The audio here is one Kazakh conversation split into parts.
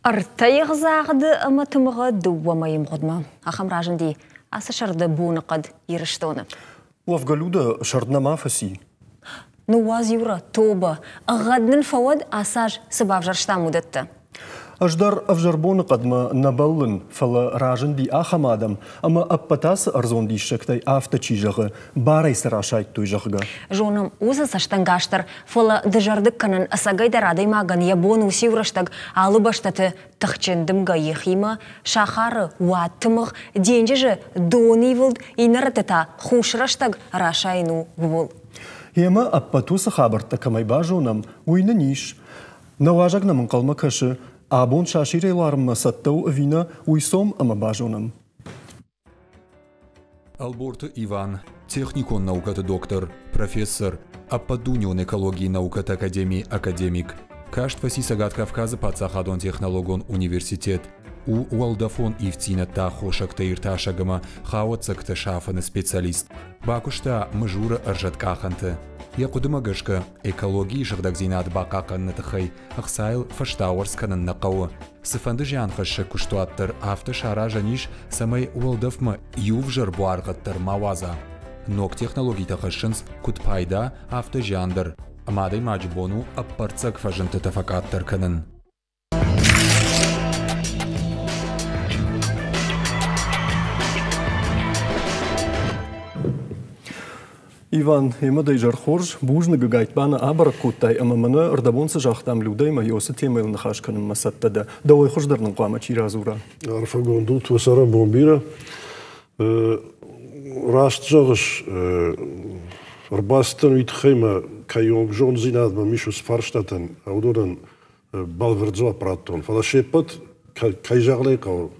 Артайық зағыды ұмытымығы дуамайым ғыдма. Ақам ражынди асы шарды буыны қад еріштоны. Лавгалюда шардна мафаси. Нуаз юра тоба. Ғаднын фауад асаж сыбав жарштам удатты. Аждар авжарбоны қадма набалын фала ражынди ахамадам, ама аппатасы арзонди шықтай авточижағы барай сарашайт той жағыға. Жоным узы саштангаштар фала дыжардық канын асагайдар адаймаган ябоны усивраштаг алы баштаты тықчындымға ехима шахары уаттымық денжежі доны вылд инарытыта хушраштаг рашайну гвол. Ема аппатусы хабарта камайба жонам уйны ниш. Наважаг намын қалма кашы Абон шаширейларым саттау вина уйсом ама бажонам. Алборты Иван, техникон наукаты доктор, профессор, аппадунион экологии наукаты академик. Кашт Васисагат Кавказа пацахадон технологон университет. У Уалдафон Ивтина Тахо Шактаирта Шагама Хаоцакта Шафаны специалист. Бакушта мыжура Аржаткаханты. Якудыма гышка экологии жагдагзинат бакаканны тахай ахсайл фаштауарсканын нақауы. Сыфанды жанхашы куштуаттыр автошара жаниш самай уалдафма ювжар буарғаттыр маваза. Нок технологии тахашынс кутпайда автожандыр. Амадай маджбону аппарцак фажынты тафакаттыр канын. Иван, ема дайжар хорж, бужны гагайтбана абаракуттай, ама мана ырдабонсы жақтам людай майосы темайлны хашканым масаттада. Давай хорждарның қама чиразура. Арфагонду твасара бомбира. Раст жағыш рбастын үйтхайма кайонг жон зинадма мишу сфарштатан, аудодан балвердзо аппараттон. Фала шепат кай жағлай қау.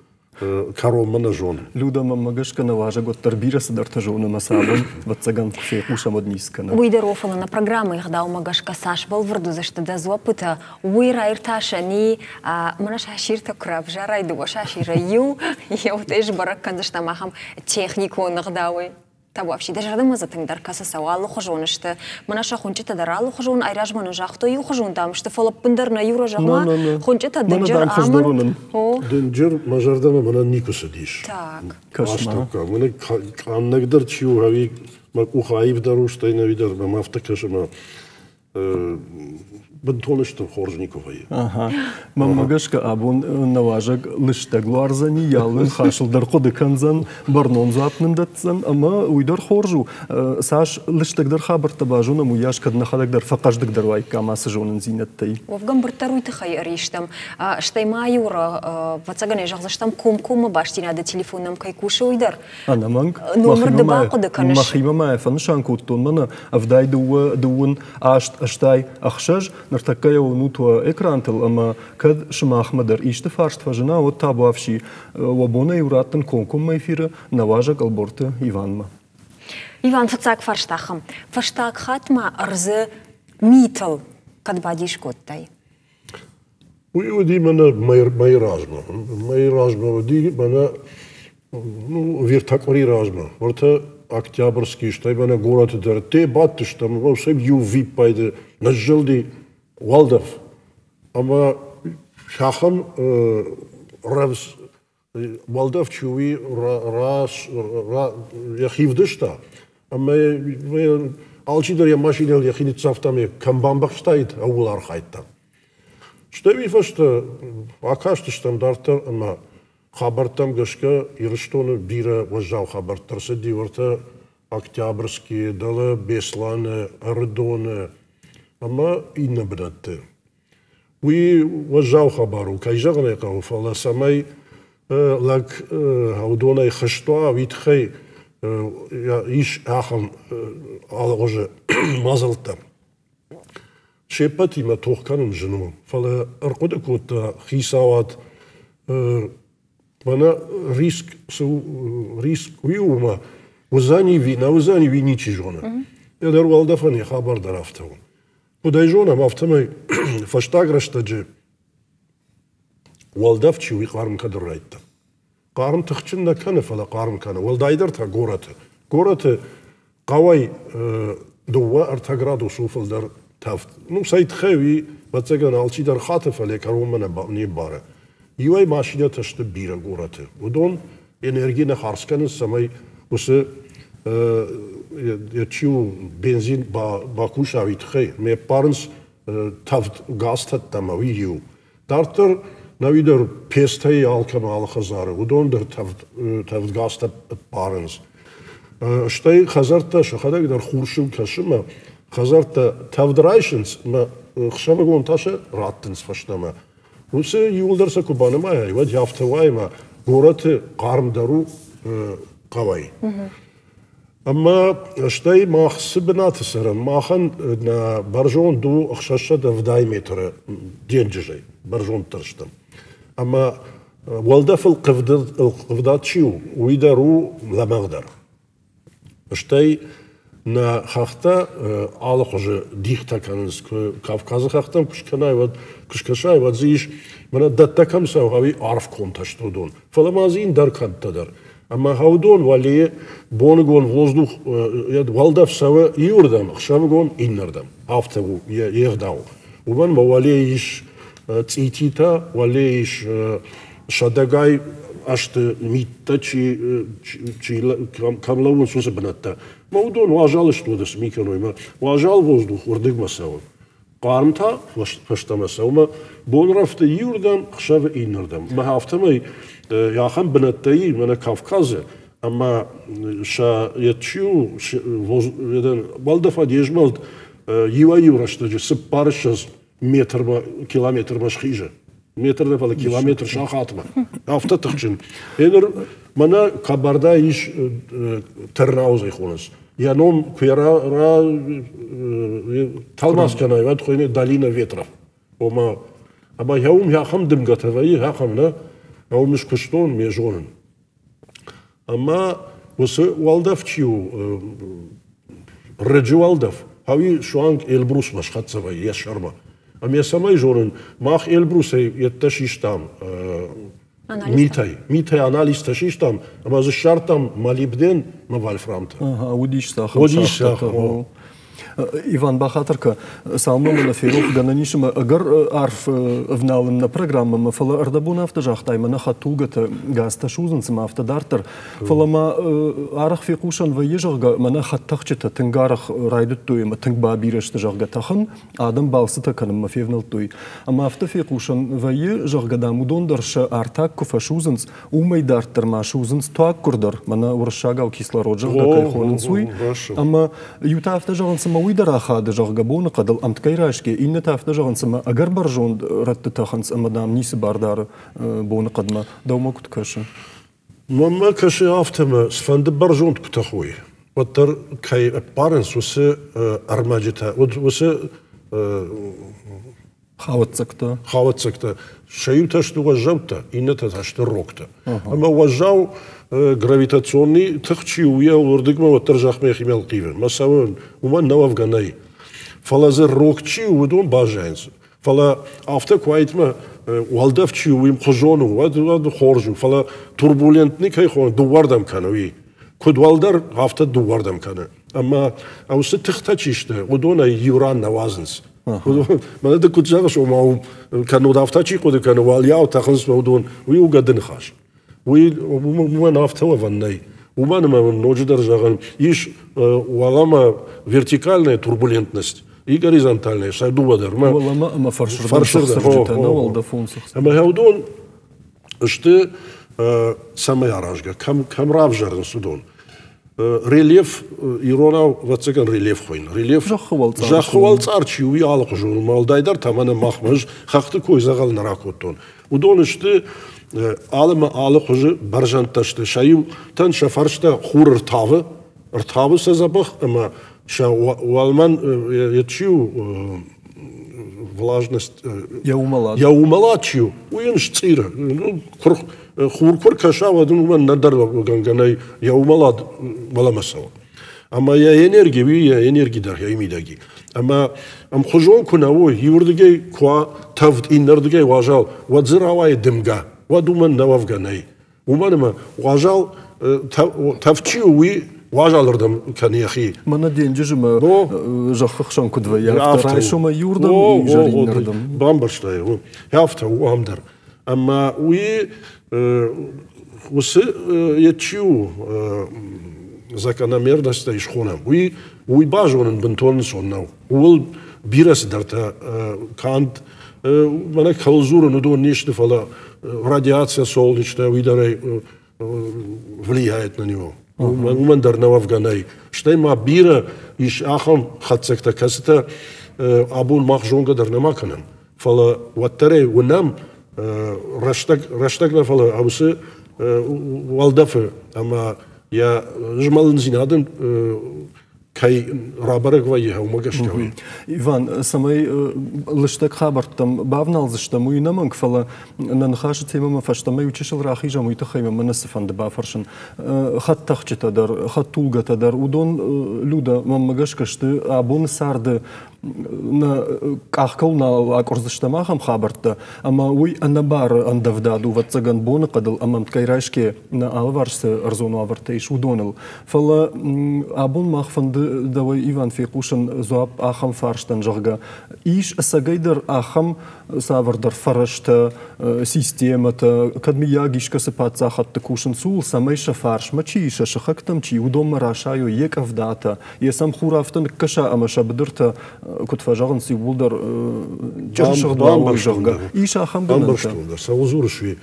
Каромана жон. Люда мамагашка наважа готтар бирасы дарта жоны масабын, ватсаган куфе кушам однискана. Уйдарофала на программы их дау магашка саш балварду зашты да зуапыта уйра ирташа ни мана шаширта краб жарайду шашира ю я вот эш бараккан зашта махам технику нагдауй. Та вообще даже радамаза тыңдар касаса аллы хожонышты. Мана ша хончета дар аллы хожон айражманы жақты ю хожон там что фалап пындарна юра жағма хончета денджер амын. Денджер мажардама мана никусы дейш. Так. Кошмар. Мана каннагдар чиу хави ухаив даруштай навидар мафта кашама бентонышты хоржниковай. Ага. Мамагашка абон наважаг лыштагларзани ялын хашылдар коды канзан барнон запнын датсан, ама уйдар хоржу. Саш лыштагдар хабарта бажуна муяшкад нахадагдар фақаждагдар вайка амасы жонын зинеттай. Вовган бартаруйты хай ариштам. Штай майура вацагане жағзаштам ком-кома баштина да телефонам кайкушы уйдар. Анаманг номерді бақыды каныш. Махима маэфаны шанкуттон мана авдай дуын аштай ахшаж нартакая унутуа экрантыл, ама кад шмахмадар ишты фарштва жена от табавши вабона юраттын конкум майфира наважак алборты Иванма. Иван фацак фарштахам. Фарштак хатма арзы митал кадбадиш коттай. Уйди мана майражма. Майражма уйди мана виртаквари ражма. Ворта октябрьский штай мана город дар те батты штам вообще юви пайда нажылди Валдов, ама шахам равс Валдов чуви рас яхивдышта, ама алчидар я машинел яхинит сафтаме камбамбах штайт аулар хайтта. Что ви фашта акаштыштам дартар, ама хабартам гашка ирштоны бира вожау хабартар сади варта октябрьские дала бесланы ардоны. Ама инна братте. Уи вожау хабару, кайжагне кау фала самай лак аудонай хаштуа витхай иш ахам алгоже мазалта. Шепат има тохканын жынымы. Фала арқода кота хисават мана риск уиума узани ви ничи жона. Ядар валдафани хабар дарафтау. Удай жона мафтамай фаштаграштаджи Валдав чуи қарым кадыр райтта. Қарым тұқчында кәні фала қарым кәні. Валдайдар та гораты. Гораты қавай дуа арта градусу фалдар тафт. Ну сайт хеви бацаган алчидар хаты фале карумана не бары. Юай машина ташты бира гораты. Удон энергия на харсканы самай усы ячу бензин бакуш авитхай. Ме парнс тавд гастат тамави ю. Дартер навидер пестай алкам алхазары. Удон дер тавд гастат парнс. Штай хазарта шахадаг дар хуршим кашима. Хазарта тавдрайшинс ма хшамагон таша раттинс фаштама. Усы юлдарса кубанама айвад яфтавайма гораты қарымдару қавай. Amma ştay mahsibnat sarın mahan na barjon du axşaşa da vday metre dincejay barjon tırştım. Amma walda fil qivdat chiu widaru la magdar. Ştay na xaxta alıqıcı dixta kanız Kavkazı xaxtam kuşkanay vad kuşkaşay vad ziş mana datta kamsa havi arf kontaştudun. Falamazin dar kantadır. Ama havdon vali bongon воздух валдав сава юрдам хшамгон иннардам автову егдау убан вали иш цитита вали иш шадагай ашты митта чи камлавун суса бнатта мавдон важал что да смиканой важал воздух урдыгмасава qarmta fashtamasawma bonrafta yurdam khshava inurdam ma haftamay yaxan bnatay mana Kavkazı ama şa yetşu vodan baldafa dejmald yiva yurashtaji sıparışız kilometr başxija metrda falan kilometr şahatma hafta tıxçın ener mana kabarda iş ternauzay xonas Яном квера талмаскана вад хойне долина ветров. Ама яум яхам дым готовай яхамна яум миш куштон межонен. Ама усы валдавчиу рыджи валдав. Хави шуанг Эльбрус машхатсавай яшарма. Ам я самай жонен мах Эльбрусай ятташиштам. Митай анализ ташиштам, ама за шартам молибден на вольфрамта. Удиш сахар. Иван Бахатырка, салмамына ферох гананишима агар арф вналынна программама фала ардабуна автожахтаймана хатулгата гаста шузынсыма автодартер фалама арах фекушан ваежага мана хаттахчета тынгарах райдут туйма тынгба бирешты жага тахын адам балсыта канымма февнал туй. Ама автофекушан ваежага дамудондарша артак куфа шузынс умайдартер ма шузынс туак курдар мана уршагал кислород жага кайхонын суй. Ама юта автожагансыма ويدرا خاد جغ بون قدل أمت كيراشكي إن تافت جغن سما أجر برجون رت تخنس أما دام نيس باردار بون قدما دوما كنت كش مما كش أفتما سفند برجون كتخوي وتر كي بارنس وس أرماجتها وس خاوت سكتا شيء تشتو وجبتا إن تشتو روكتا أما وجاو гравитационный тахчиуя урдыгма ватаржах мехимел кивен масавын уман нававганай фалазер рокчи удон бажанс фала авто квайтма валдавчи уим хожону вад хоржу фала турбулентный кайхон дувардам канави кудвалдар авто дувардам кана ама аусы тахтачиште удона юран навазынс мана да куджагаш умау кану давтачи куды кану валяу тахынс удон уюгадын хаш وما نافتوا فناي وما نوجد رجعان إيش والله вертикальная турбулентность и горизонтальная шайду بدر ما فرشر ده والله فونسخ أما هودون إشته سمايا راجع كم رافجر السودون ريليف إيرونا واتسكن ريليف خوين ريليف جاخوال تارشي ويالق جون مال دايدر تماما مخمج خاطر كوي زغل نراكوتون ودون إشته алып уже баржанташты шаю тан шафаршта хур ртавы сазабах ама ша валман ячу влажность яумалачу уинш цира хур кашава думан надар ганганай яумалад баламасава ама я энергия дар я имидаги ама ам хожон кунавой юрдыгей ква тавд иннардыгей важал вадзыравай дымга ودومن نوافقناي ومانما واجال تفشيوي واجال ردم كان يا اخي ما ندين ججما جخخشان كدويا رايشوما يوردم يجري نردم بامبرشتاي يافتا وامدر أما وس يتشيو закономерность ишхонам. Уи бажонын бентон соннау. Уул бирас дарта кант мана калзура нудо нечто фала радиация солнечная уидарай влияет на него. Уман дарнава в Ганай. Штайма бира иш ахам хатсекта касата абун махжонга дарнамаканан. Фала ваттарей унам раштагна фала абусы валдафы ама я жмалын зинадын кай рабарак вайя умагашкави. Иван, самый лиштак хабартам бавналзы, что мы на манг фала на нахаши тема фашта мы учишил рахижа мы тахайма манасифан дебафаршин хат тахчита дар хат тулгата дар удон люда мамагашка что абон сарды на кахкал на акорзыштамахам хабарта, ама уй анабар андавдаду ватсаган бона кадал амам ткайрашке на алварсе арзону авартейш удонил. Фала абон махфанды давай Иван фекушан зуаб ахам фарштан жага. Иш асагайдар ахам савардар фарашта системата кадмиягишка сепаца хатта кушан сул самайша фарш мачиша шахактам чи удом марашаю ек авдата. Я сам хурафтан каша амаша бдырта كنت فاجرن سي بولدر جرشغ بامبرشتوندا إيش أخم بامبرشتوندا سأوزور شوي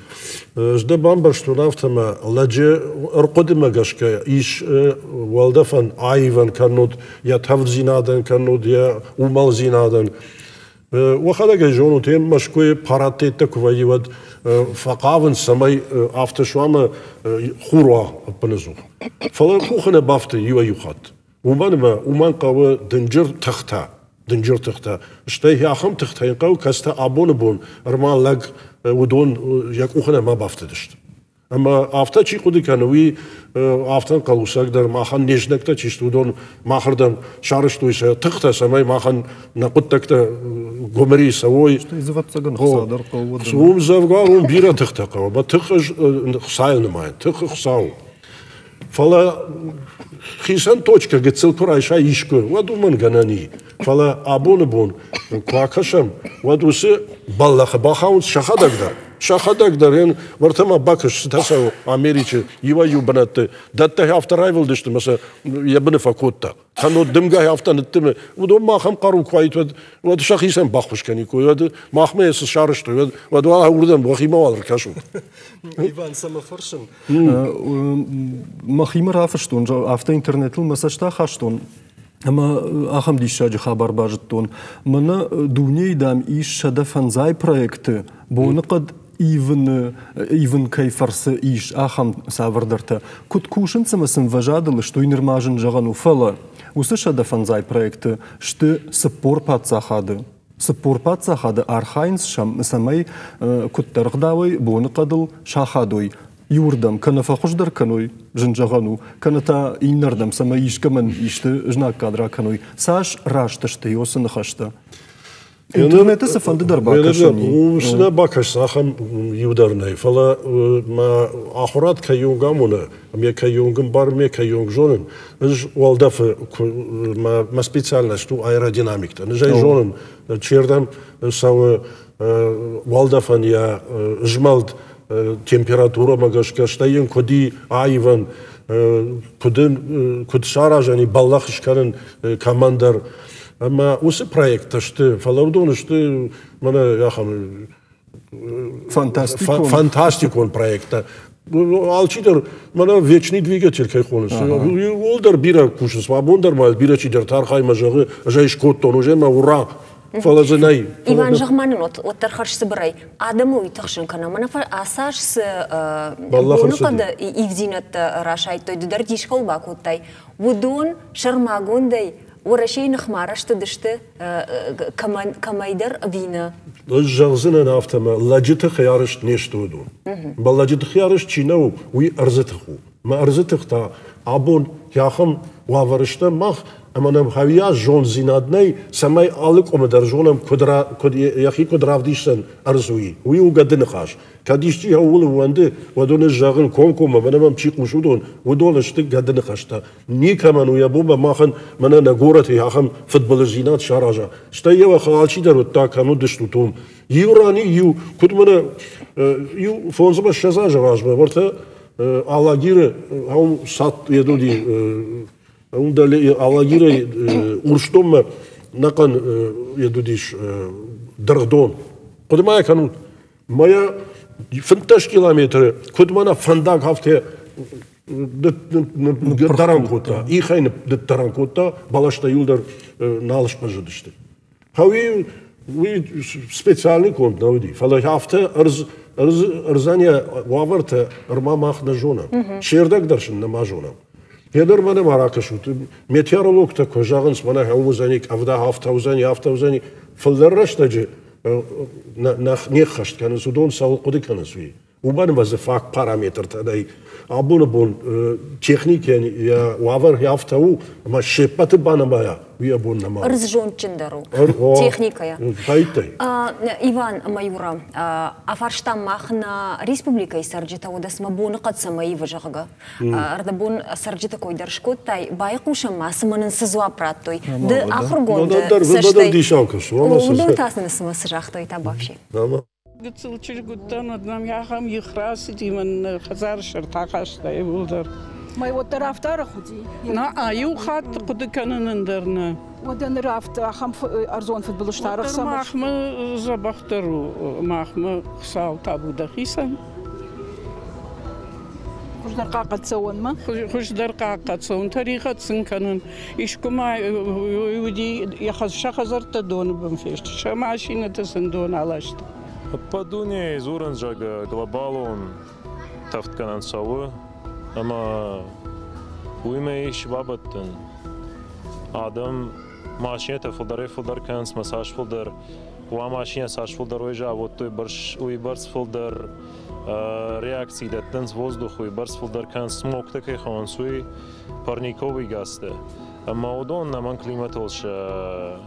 جدا بامبرشتوندا فتما لجة أرقد ما جشكا إيش والدفن عايفن كانود يا تفض زينادن كانود يا ومال زينادن وخلا جايجونو تيم مشكوي باراتيتا كوي ود فقاون سماي أفتشوام خوروا بنزو فلا خوخنا بافت يوا يخات ومان قوى دنجر تختا شتى هي أخم تختا ينقو كاستا أبون بون رمان لق ودون يكوخنا ما بافتدشت أما أفتا شيء قدي كانوي أفتا قالوا ساقدر ما خان نجنكتا تشت ودون ما خردم شارش تويسا تختا سماي ما خان نقد تكتا قمري سوي زفت سجن خصادر قوة سوم زفقارون بيرا تختا قوة بتخش خسائل نماين تخ خساو فلا خيسان توچكا گتسل كرايشا يشكو ودو من غناني فلا ابون بون كواكشم ودو سي بالله باخاون شخداقدر ين ورتما باكش تاسو امريكا يوا يبنات دتا هافت رايفل دشت مثلا يبن فاكوتا خنو دمغا هافت نتم ودو ما خم قارو كويت ود شخيسان باخوش كاني كو ود ما خميس شارشت ود وردن بخيما والركاشو Иван самофаршен махимер афштон авто интернетл масашта хаштон ама ахам дишаджи хабар бажтон мана дуней дам иш шада фанзай проекты бонqad even кайфарсы иш ахам савардарта кут кушен самасын важадылы что инермажен жагану фала усы шада фанзай проекты что сапор пацахады سپورپات ساخته آرخاینس شم سمای کترق داوی بون قدل شاخدوی یوردم کنه فخوش در کنوی جنجانو کنه تا این نردم سمایش کمن ایشته جناک کادر کنوی ساش راشتشته یوسن خشته اینترنت سفند در باکشانی وسنا باکش ساخم یودرنای فلا ما آخرات کیونگامونه می کیونگم بار می کیونگ جونن اج والدف ما специальность تو аэродинамик та نجای جونن چیردم سو والدفن یا جمالد температура магашка штайын коди айван код шаражани баллахш карен командар أما وش проект что فلودون что منا يا خم فانتاستيكون проект алчидер мана вечный двигатель кайхонус олдар бира кушас вабондар мал бира чидер тархай мажагы жайш коттон уже ма ура фалазанай Иван Жахманин от тархаш сыбрай адаму итахшин кана мана асаш с бонукада ивзинат рашай той дар дишкол бакуттай вудон шармагондай ورشي نخمارش تدشته كمايدر أبينا. الجغزنا نافتما لاجت خيارش نشتودون. بلاجت خيارش تشينو وي أرزتخو. ما أرزتخ تا عبون ياخم وافرشته مخ امانم هویا جون زینادنی سمای آلک امدار جونم کد یخی کد رافدیشن ارزویی ویو قد نخاش کدیشتی هول وانده ودون الجاغن كوم منم بشي قشودون ودول اشتق قد نخاشتا ني كمان ويا بوبا ماخن منا نغورتي هاخم فوتبول زينات شاراجا شتايا وخالشي درو تا كانو دشتوتوم يوراني يو كنت منا يو فونزما شزاجا واجبه ورتا алагире аун сат едуди ундали алагире урштома накан едудиш дырдон кудмая канун моя фанташ километры кудмана фандак хафте таранкота и хайны таранкота балашта юлдар налыш пажыдышты хауи специальный конт навди фала хафте ارزانیا وابرت ارمامخ نجونا شیردک درشن نماجونا هدر من مراکشوت میتیارولوگ تا کجاگنس من هموزانی افدا هفته فلدرش تجی نیخشت کنن سودون سال قدی کنن سوی وبان وظیفه پارامتر تدای ابون بون تکنیک یا وابر هفته او ما شپت بانمایا وی ابون نما ارزجون چندرو техникая Иван Майура афарштам махна республика сарджита удасма бун қатсама иважага ардабун сарджита койдаршкот тай байқушам масманын сызуа праттой ды ахыргонды саштай тасны смыс жахтой табавши Гцилчир гуттан однам яхам ихрас диман хазар шартахашта булдар Май тарафтара худи. На аю хат куды канандарна. Одан рафта ахам арзон футболштарах сам. Махмы забахтару махмы сал табуда хисан. Хуждар қақатсауын ма? Хуждар қақатсауын тарихатсын канын. Ишкума уди шахазарта доны бамфешт. Шамашината сын дон алашты. Падуне зуран жага глобалон тафт канан савы. Ama uyme iş babattın. Adam maşine fıldar kans masaj fıldar. Wa maşine saj fıldar oja vottoy barş uy bars fıldar reakции даттанс воздух уй барс фылдар кans смог такой хансуй парниковый гасте. Ama odon naman klimat olsa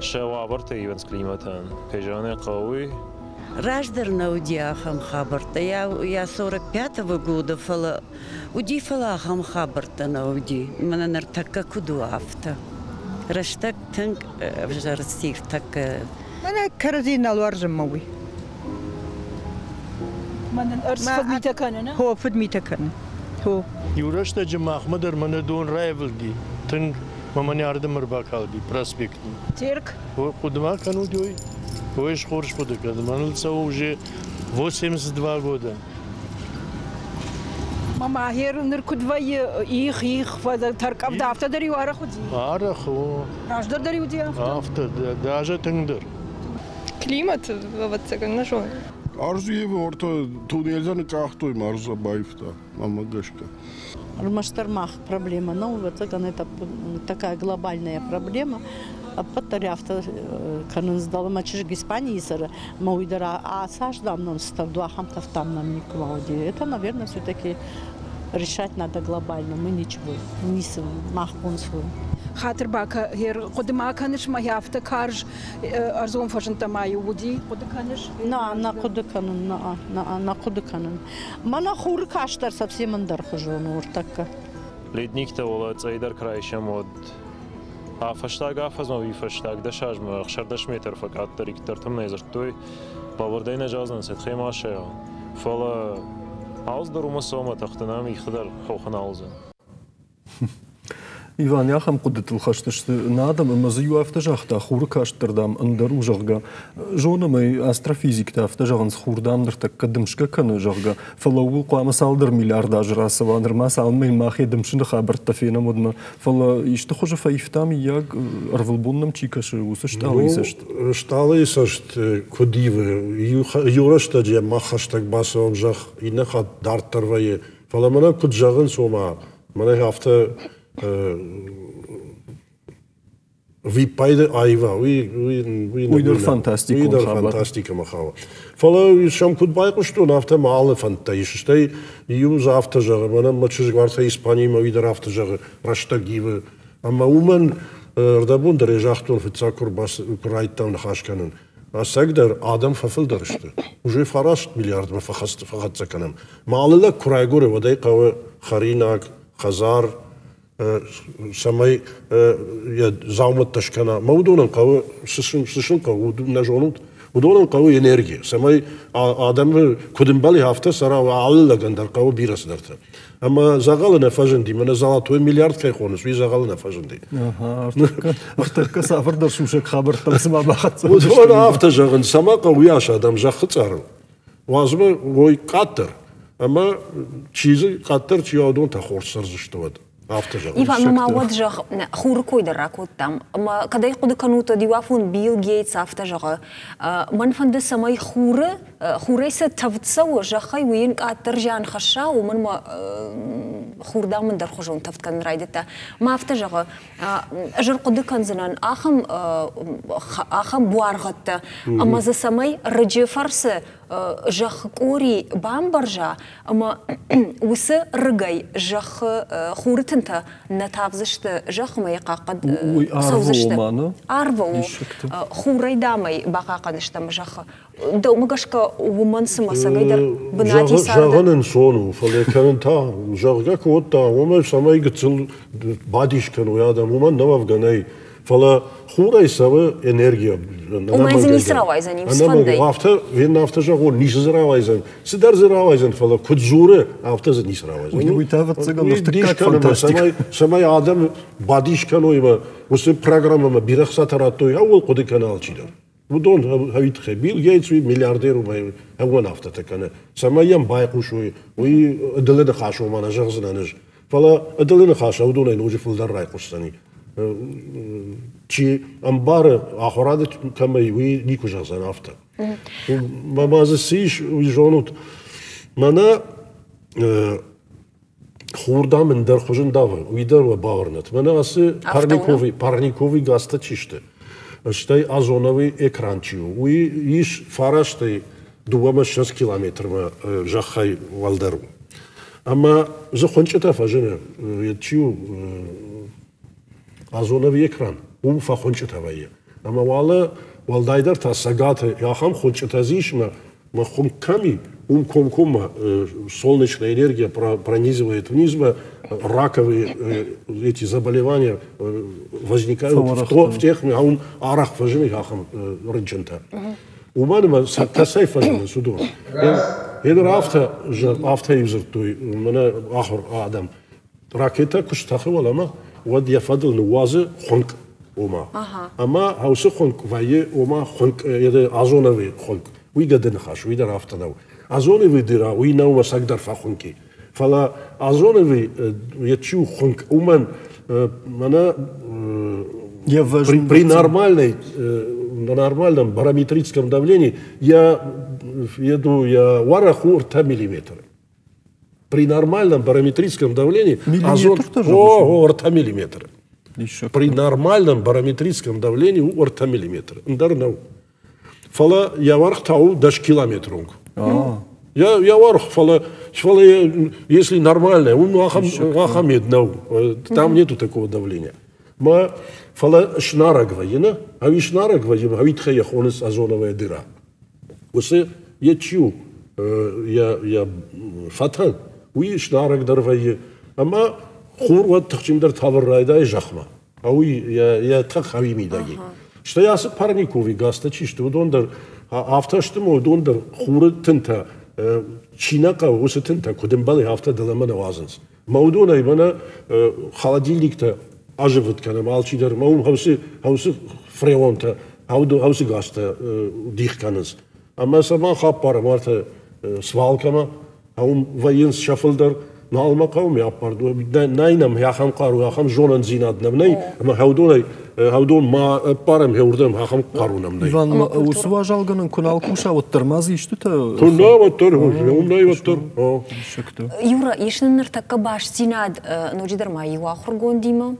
шавабарта ивенс климатан. Кежане қауи Рождер на удиахам хабарта. Я 45-го года фала удифалахам хабарта на уди. Мана нартака куду афта. Раштак танк вжарстив так. Мана каразин алваржам мауи. Мана арс фадмита канана. Хо фадмита кан. Хо. Юрашта джама Ахмадар мана дон райвлги. Танк мамани ардам рбакалби проспект. Терк. Хо кудма кану дой. Ой, шхорш подыка. Манылца уже 82 года. Мама хер ныркудвай их тарк авда авта дари вара худи. Араху. Рождар дари уди авта. Авта даже тыңдыр. Климат вот это нашо. Арзуева орта туннельзан кахтой марза байфта мамагашка. Масштармах проблема, но вот это такая глобальная проблема. Патаряфта канун сдала мачиж Испании сара мауидара саждам нам ставдуахам тафтам нам никвауди. Это, наверное, все-таки решать надо глобально. Мы ничего не махпунсуем. خاطر باكا هير قد ما كانش ما يافتا كارج ارزون فاشنتا ما يودي قد كانش на قد كانن на قد كانن مانا خور каштар совсем андар хожон ортака ледникта ола цайдар краишам од афаштаг афазма вифаштаг дашажма хшардаш метр факат тариктар там незартой бавардайна жазан сет хемаша фала ауздарума сома тахтанам ихдар хохан аузан Иван, я хам куда тылхаштышты надам, мазаю автожахта, хурка аштырдам, андару жахга. Жонамай астрофизикта автожаган с хурдамдыр так кадымшка каны жахга. Фалаул қуама салдыр миллиарда жрасы вандыр, ма салмай махи дымшынды хабарта фена модма. Фала ишты хожа фаифтам яг арвылбоннам чикашы усышталы исышт. Шталы исышт кудивы, юрашта же махаштак басывам жах, инеха дарттарвайы. Фала мана куд жагын сома, мана хафта wie beide Aiva, wie der Fantastik machen. Weil ich schon gut beigestanden auf der Male fantastisch. Stei Jungs auf der Jahre, man hat schon gesagt, Spanien mal wieder auf der Jahre, Rastagive. Aber da bunder ist Achtung für Zakur Bas Reiter und Haschkanen. Was sagt der Adam verfilderste? Уже фараст миллиард ما فقط سكنم. ما الله كرايغور وداي قوي خريناك خزار سماي يا زعمت تشكنا مودون قوي سشن قوي نجونت ودون قوي انرجي سماي آدم كودن بالي هفته سرا وعلى قندر قوي بيرس درته. اما زغال نفجندي من زغال 2 مليارد كي خونس وي زغال نفجندي. اختك سافر در شوشك خبر تلسما باخت. ودون هفته جغن سما قوياش آدم جخت صار. وازم وي قطر اما چیزی قطر چی آدون تخورس سرزشتود. Иван, мама вот же хуркой дыракут там. Когда я куда кануто дивафун Билл Гейтс автожага, ман фанды самай хуры се тавцау жахай уин катер жан хаша у ман ма хурдамын дар хожон тавт кан райдета. Ма автожага жар куда канзанан ахам буаргатта. Ама за самай раджефарсы жах кори бамбаржа, ама усы рыгай жах хуртынта натавзышты жах май қақад саузышты. Арвау хурай дамай бақақаныштам жах. Да умагашка умансы масагайдар бынати сарды. Жағанын сону, фалеканын та, жағға көтта, умай самай гыцыл бадишкан уядам, уман нававганай. Фала хурай савы энергия. Умай за нисравайзан, им сфандай. Вен жагон нисравайзан. Сидар зравайзан, фала кудзуры авто за нисравайзан. Уйтават цыган автокат фантастик. Самай адам бадишкан уйма, усы программама бирахсатараттой, авол коды канал чидар. Удон хавитхе, Билл Гейтс миллиардер умай, авон авто такана. Самай ям байкушуй, уй адылыны хашу мана жагзынаныж. Фала адылыны хашу, удонай нужи фылдар райкустани. Чи амбары ахорады камай уи нику жазан авто. Мамазы сиш уи жонут. Мана хурдамын дар хожын давы, уидар ва баварнат. Мана асы парникови гаста чишты. Штай азоновый экранчиу. Уи иш фараштай 2-6 километр жахай валдару. Ама за хончета фажена, ячиу азоновый экран, фахончета вая. Ама вала валдайдар та сагаты, яхам хончета зишма, махом ками, комкома, солнечная энергия пронизывает вниз, раковые эти заболевания возникают в тех, а арах фажена яхам рынчента. Уманыма касай фажена судо. Едер авто юзертуй, мана ахор адам. Ракета куштахы валама, ود يفضل نوازه خنق وما اما هاوس خنق ويه وما خنق يد ازونوي خنق ويقدر نخاش ويدر رافتناو ازونوي ديرا ويناو مسقدر فخنقي فلا ازونوي يتشو خنق ومن منا при нормальном барометрическом давлении я вараху рта миллиметра. При нормальном барометрическом давлении рта миллиметра. При нормальном барометрическом давлении рта миллиметра. Фала я варх тау даже километрунг. Я варх фала если нормальное, там нету такого давления. Ма фала шнарагваина, а ви шнарагваина, а ви тхаяхонес озоновая дыра. Усе я чу, я фатан. وی شنارک در وی اما خور و تخشیم در تابر رایده جخما اوی یا تخوی میدهی شتیاس پارنیکوی گاسته چیشت و دون در آفتاشتم و دون در خور تنتا چیناقا و وسط تنتا کدوم بالی هفته دلمان وازنس مودونه ایمانا خالدیلیک تا آجود کنم آلچی در ماون هوسی فریون تا هوسی گاسته دیخ کنز اما سما خواب پارمارت سوال کما هم وینس شفلدر نالما قوم yappardı. Naynam yaxam qaru yaxam jonan zinadnam nay ama havdon ma param hevurdam yaxam qarunam nay. İvan usva jalganın kunal kuşa ottırmaz işte ta. Kunna ottur, umnay ottur. Юра, ишнер такка баш зинад ножидар ма юа хургон дима.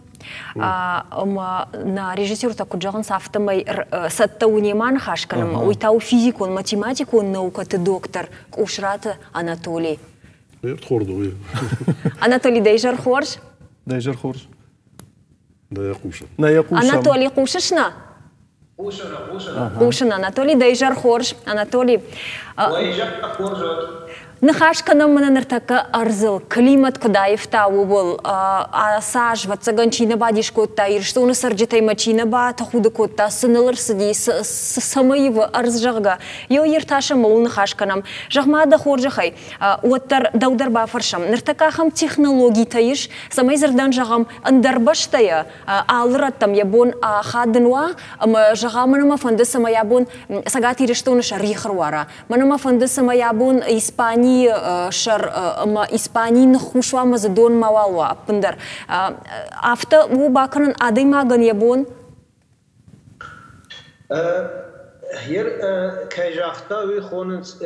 на режиссер такой джаган сафтамай сатта униман хашканом, уйтау физику, математику наука ты доктор Ушрата Анатолий. Анатолий Дейжар Хорш? Дейжар Хорш. Анатолий Кушишна? Кушина. Анатолий Дейжар Хорш. Анатолий. Нахашканом манартака арзыл климат кудаев тау был асаж ватсаган чина бадишкотта ирштуны сарджитай мачина ба тахудакотта сынылыр сыди самаева арзжага йо ерташа мол нахашканам жагмада хоржахай уаттар даудар ба фаршам нартака хам технологий таиш самайзардан жагам андарбаштая алраттам ябон хадынва жагаманама фанды самаябон сагати ирштуны шарихрвара манама фанды самаябон Испания шар Испании нахушва мазадон мавалва пындар авто у бакрын адый маган ябон Hier kajachta we khonens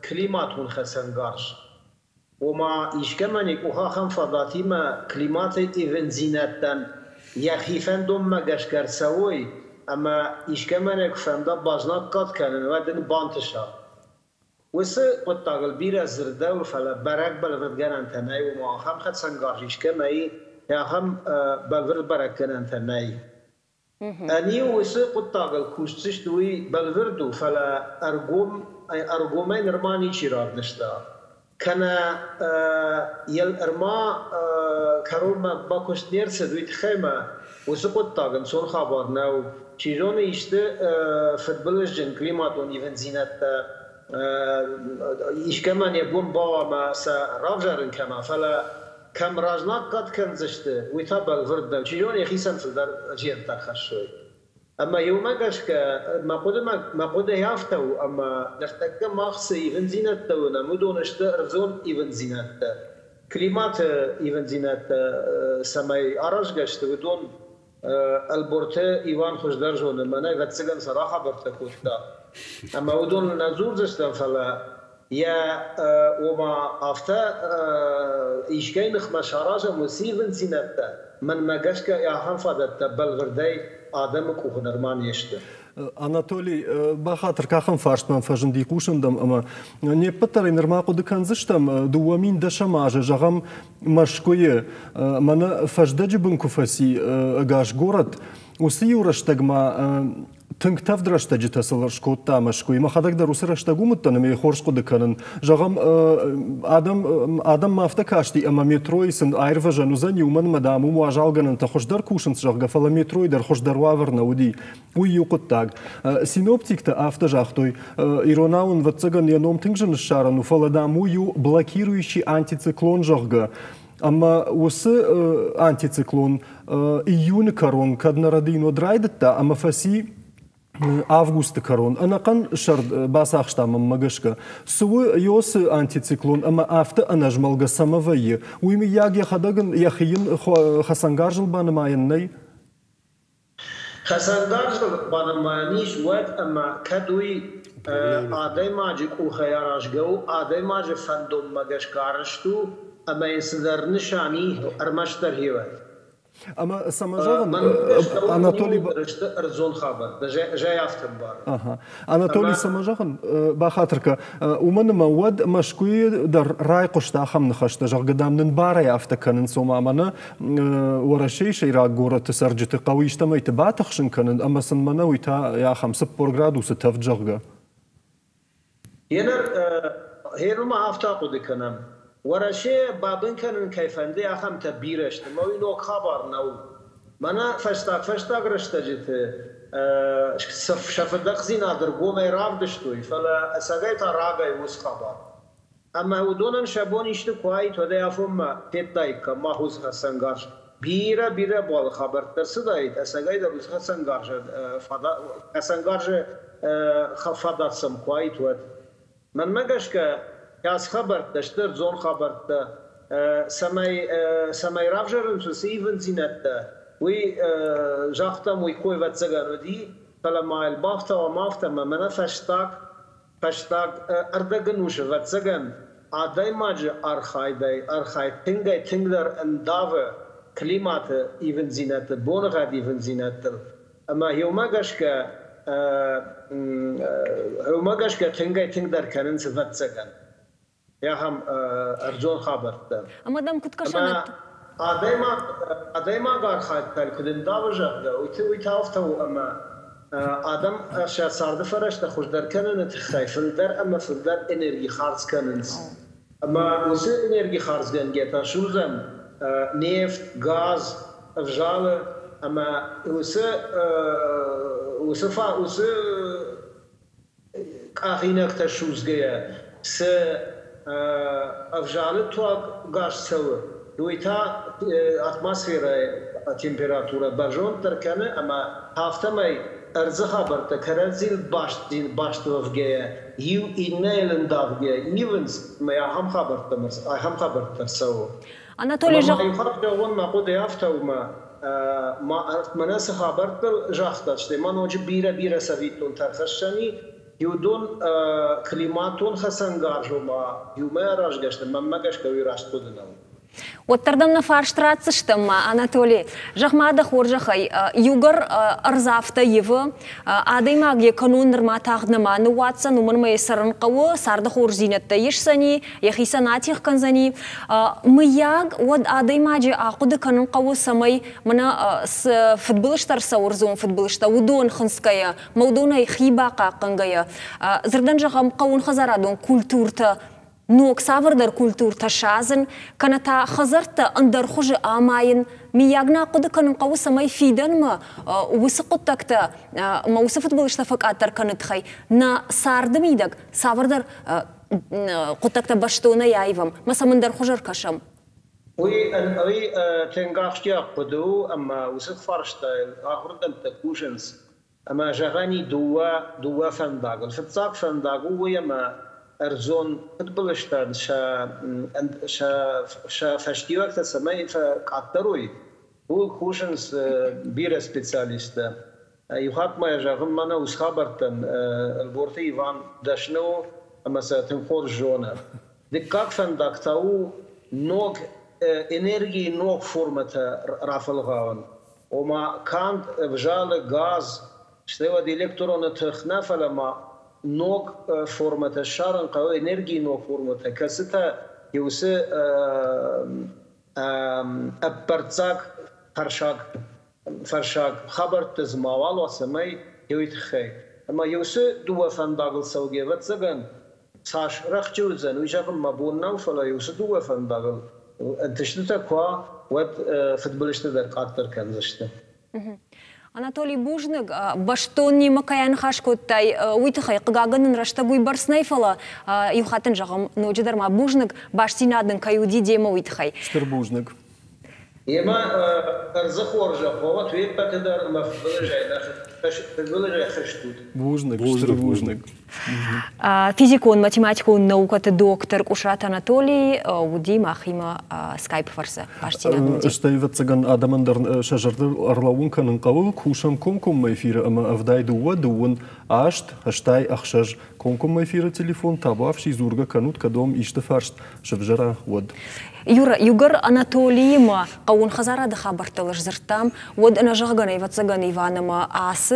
klimat hun khasangarsh وما إشكمنك وخاخم فضاتي ما كليمات إيفن زينتان يخيفن دوم ما قشكر سوي أما إشكمنك فندا بازنات قد كان ودن بانتشا وس قطع البيرة زردة فلا برك بلغت جان تناي وما خم خد سنجار إشكمني يا خم بلغت برك جان تناي أني وس قطع الكوستش دوي بلغردو فلا أرجومين رماني شراب نشتا كان يل إرما كروما باكوش نيرس دويت خيمة وسقط طاقن صون خبرنا وشيرون يشت فتبلش جن كليماتون يفن زينات إيش كمان يبون باوا ما سرافجرن كما فلا كم راجناك قد كان زشت ويتابع فرد وشيرون يخيسن في الدار جيت تخشوي أما يوم قاشك ما قد يافتو أما نحتاج ماخص إيفن زينات تونا مدون اشتر زون إيفن زينات كلمات إيفن زينات سماي أراج قاشت بدون البورتة إيوان خوش درجون ما نقدر تسجن صراحة برتكوتا أما بدون نزور زشتن فلا يا وما أفتا إيش كاين خمس عراجة مسيفن زينات من ما قاشك يا حنفادت بالغردي آدمك وخنرمان يشته. Анатолий, бахатыр кахам фарштман фажынди кушындам, ама не паттары нырмаку дыканзыштам дуамин дашамажы жағам машкое, мана фаждаджи бынку фаси гаш город, усы юраштагма тыңктав драшта житасылар шкотта машкое, махадак да русыраштагу мыттанаме хоршку дыканын, жағам адам мафта кашти, ама метройсын айрважан узани уман мадаму муажалганын та хошдар кушынс жағга фала метройдар хошдар ваварна уди, уй юқыттаг. Синоптик-то автожахтой иронаун ватсаган яном тыңжын шарану фаладамую блокирующий антициклон жағга. Ама осы антициклон июнь корон каднарадино драйдытта, ама фаси август корон. Анакан шард басахштамам магашка. Суы йосы антициклон, ама авто анажмалга самавайы. Уйми яг яхадаган яхиин хасангаржыл банамайыннай. خسندار بانمانیش وقت اما کدوی آدای ماجی کو خیارش جو آدای ماجی فندوم مگش کارشتو اما اینسدر نشانی ارمشتر هیوت. اما سماجان آناتولی ارزون خبر جای افتم بار. آناتولی سماجان بخاطر که اومن مواد مشکوی در رای قشتا خم نخشته جا قدام نباره یافته کنن سوما منا ورشیش ایراد گورت سرجت قویش تما اتباع تخشن کنن اما سن منا ویتا یا 5 برگراد و 6 جغا. ینر هیرو ما هفته قدی کنم. ورشه بابن کنن کیفنده اخم تبیرش ما اینو خبر نو منا فشتاق رشته جت شفدق زینا در گوم راف دشتوی فلا سگای تا راگای وس خبر اما ودونن شبون اشت کوای تو ده افم تدای کما هوس حسنگارش بیره بال خبر ترسدایت سگای ده وس حسنگارش فدا حسنگارش خفادات سم کوای تو من مگش که یاس خبر داشتر زون خبر تا سمای رافجرن سوسی ایون زینت تا وی جاختم وی کوی وات زگانودی فلا مایل بافتا و مافتا ممنا فشتاق اردگنوش وات زگان آدای ماج ارخای تنگای تنگدر انداوه كليمات إيفن زينات بونغاد إيفن زينات أما يوم قاشك تنجي تقدر كان سفت سكن يا هم أرجون خبرت أما دام كنت كشنت أدايما قار خايد كالكدن داوجه ويتافتو أما آدم أشياء صارد فرش تخش در كنن تخاي فلدر أما فلدر إنرجي خارج كننس أما وسه إنرجي خارج كن جتا شوزم نفط غاز أفجال أما وسه كاخينك تشوز جيا س أفجال تواق غاز سوى دويتا أتمosfera температура برجون تركنه أما هافتماي أرزها برتا كرزيل باشتوا فجأة يو إنيلن دافجة يونس ما يهم خبرت مرس هم خبرت ترسو أناتولي ما يخرج جوان ما قد يفتو ما مناس خبرت جاختش ما نوجي بيرا سويتون ترخشني يودون كلماتون خسنجار جوما يوما راجعشت ما جاش كوي راشتو دناو وتردمنا فارشترات سشتما أناتولي جخمادة خورجخي يوغر أرزافتا يفا آدي ماغي قانون نرما تاخدنما نواتسا نومن ما يسرن قوة سارد خورجينتا يشسني يخيسا ناتيخ كنزني مياغ ود آدي ماجي آقود قانون قوة سمي منا فتبلشتر سورزون فتبلشتا ودون خنسكايا مودونا يخيبا قاقنغايا زردن جخم قون خزارادون كولتورتا نوك سافر در كولتور تشازن كانتا خزرت اندر خج آماين مياغنا قد كانن قوة سماي فيدن ما وسقطتك ما وصفت بلشتفك آتر كانت خي نا سارد ميدك سافر در قطتك بشتونا يايفم ما سمن در خجر كشم وي ان اوي تنغاختيا قدو اما وصف فرشتايل اخردن تكوشنز اما جغاني دوا فنداغل فتساق فنداغو ويما أرزون تبلشتن شا فشتيوك تسمي فقطروي هو خوشنس بير سبيشاليست يخاط ما يجاهم منا وسخابرتن البورتي إيفان دشنو أما ساتنخور جونا دكاك فندقتاو نوك إنرجي نوك فورمة رافل غاون وما كانت بجال غاز شتوا دي إلكترون تخنا فلما نوك فورمة الشارن قوي إنرجي نوك فورمة كستا يوسى أبرتزاك فرشاك خبر تزماوال وسمي يويتخي أما يوسى دوا فنداغل سوجي بتزغن ساش رخجوزن ويجاكم مابونا وفلا يوسى دوا فنداغل انتشتتا كوا ود فتبلشت در قاتر كنزشتا Анатолий Бужник, баштонни макаян хашкоттай, уйтахай қыгагынын раштагуй барснайфала, юхатын жағым ноджидарма Бужник, баштинадын каюди дема уйтахай. Стар Бужник. Ема арзахоржа, хова твет патедар мафбылыжай хаштут. Бужник, Стар Бужник. Физикон, математикон, наукаты доктор Кушрат Анатолий, уди махима скайп фарса. اشتاي واتسجن آدمان در شجرة أرلاون كان قوي كوشم كم ما يفير أما أفداي دون عشت اشتاي أخشج كم ما يفير تليفون تابعف شي زورجا كانوت كدوم يشتفرشت شفجرة ود يوغر أناتولي ما قون خزارة دخابرتلش زرتام ود أنا جاغني واتسجن إيفانا ما عاس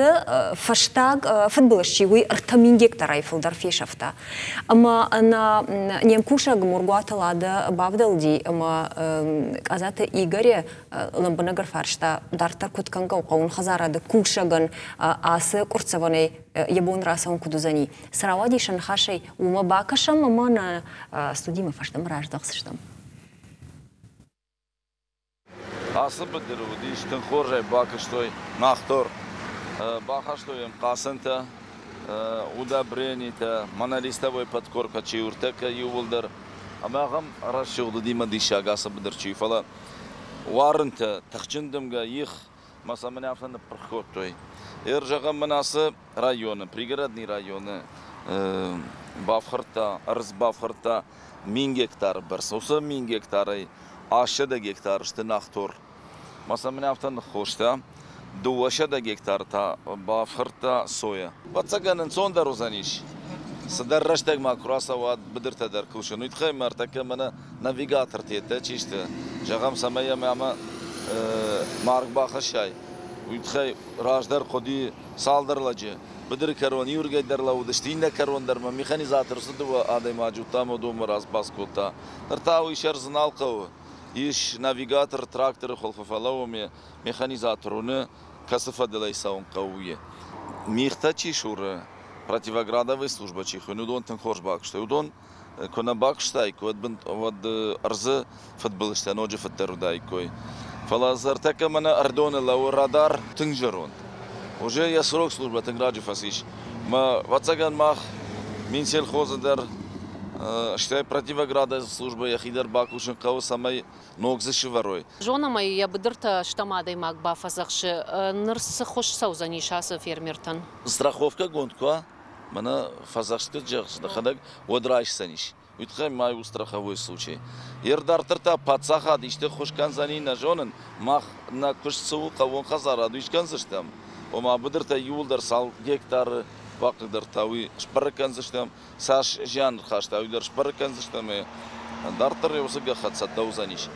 فشتاق فدبلش شيء ارتمين جكتر رايفل در في شفتا أما أنا نيمكوشا جمرقات لادا بافدل دي أما أزات إيجاري لمبنجر فرشتا در تركت كنجا وقون خزارة دكوشا جن عاس كرتسواني يبون راسهم كدوزاني سراودي شنخاشي وما باكشم أما أنا استودي ما فشتم راج دخشتم عصب الدرودي شتنخورجي باكشتوي ناختور باخشتوي مقاسنتا ودا برينيتا مناليستوي باتكوركا تشيورتك يولدر اما غم رشغل ديما ديشا عصب درشي فلا وارنت تخجندمغا يخ مثلا من عفن برخوتوي يرجع مناسب رايون بريغرادني رايون بافخرتا ارز بافخرتا 1000 гектар برس وصل 1000 гектар عشرة гектар شتناختور مثلا من عفن خوشتا 200 гектар تا بافخرتا صويا بتسجن انسون دروزانيش صدر رشتك مع كراسة واد بدرت در كوشنو يتخيل مرتك من نافيجاتر تيتا تشيشت جغم سمية مع مارک باخشای ويتخي راجدر خودی سالدر لجه بدر كرون يورجع در لو دشتين كرون در ما ميخانيزات رصد وآدم موجودة مدو مراس باسكوتا نرتاوي شرز نالقو يش نافيجاتر تراكتر خلف فلو ميخانيزاترونه كسفة دليساون قوية ميختشي شور противоградовая служба чиху нудон тенхорж бакштай удон кона бакштай код бент вад арзы футболисты ноджи фаттердай кой фалазар така мана ардона лау радар тинжерон уже я срок служба тенграджи фасиш ма вацаган мах минсел хозадер штай противоградовая служба я хидер бакушин кау самай ногзы шиварой жона моя я бдырта штамадай мак бафазахши нырсы хош саузанишасы фермертан страховка гонтка мана фазахшты жахшда хадак одрайш саниш Ütхай май страховой случай. Ердартырта пацаха диште хошканзани на жонын мах на кушцу кавон хазара дишканзыштам. Ома бдырта юлдар сал гектар бакыдар тави шпарканзыштам саш жан хаштавдар шпарканзыштам. Дартыр ёсыга хатса таузаниш.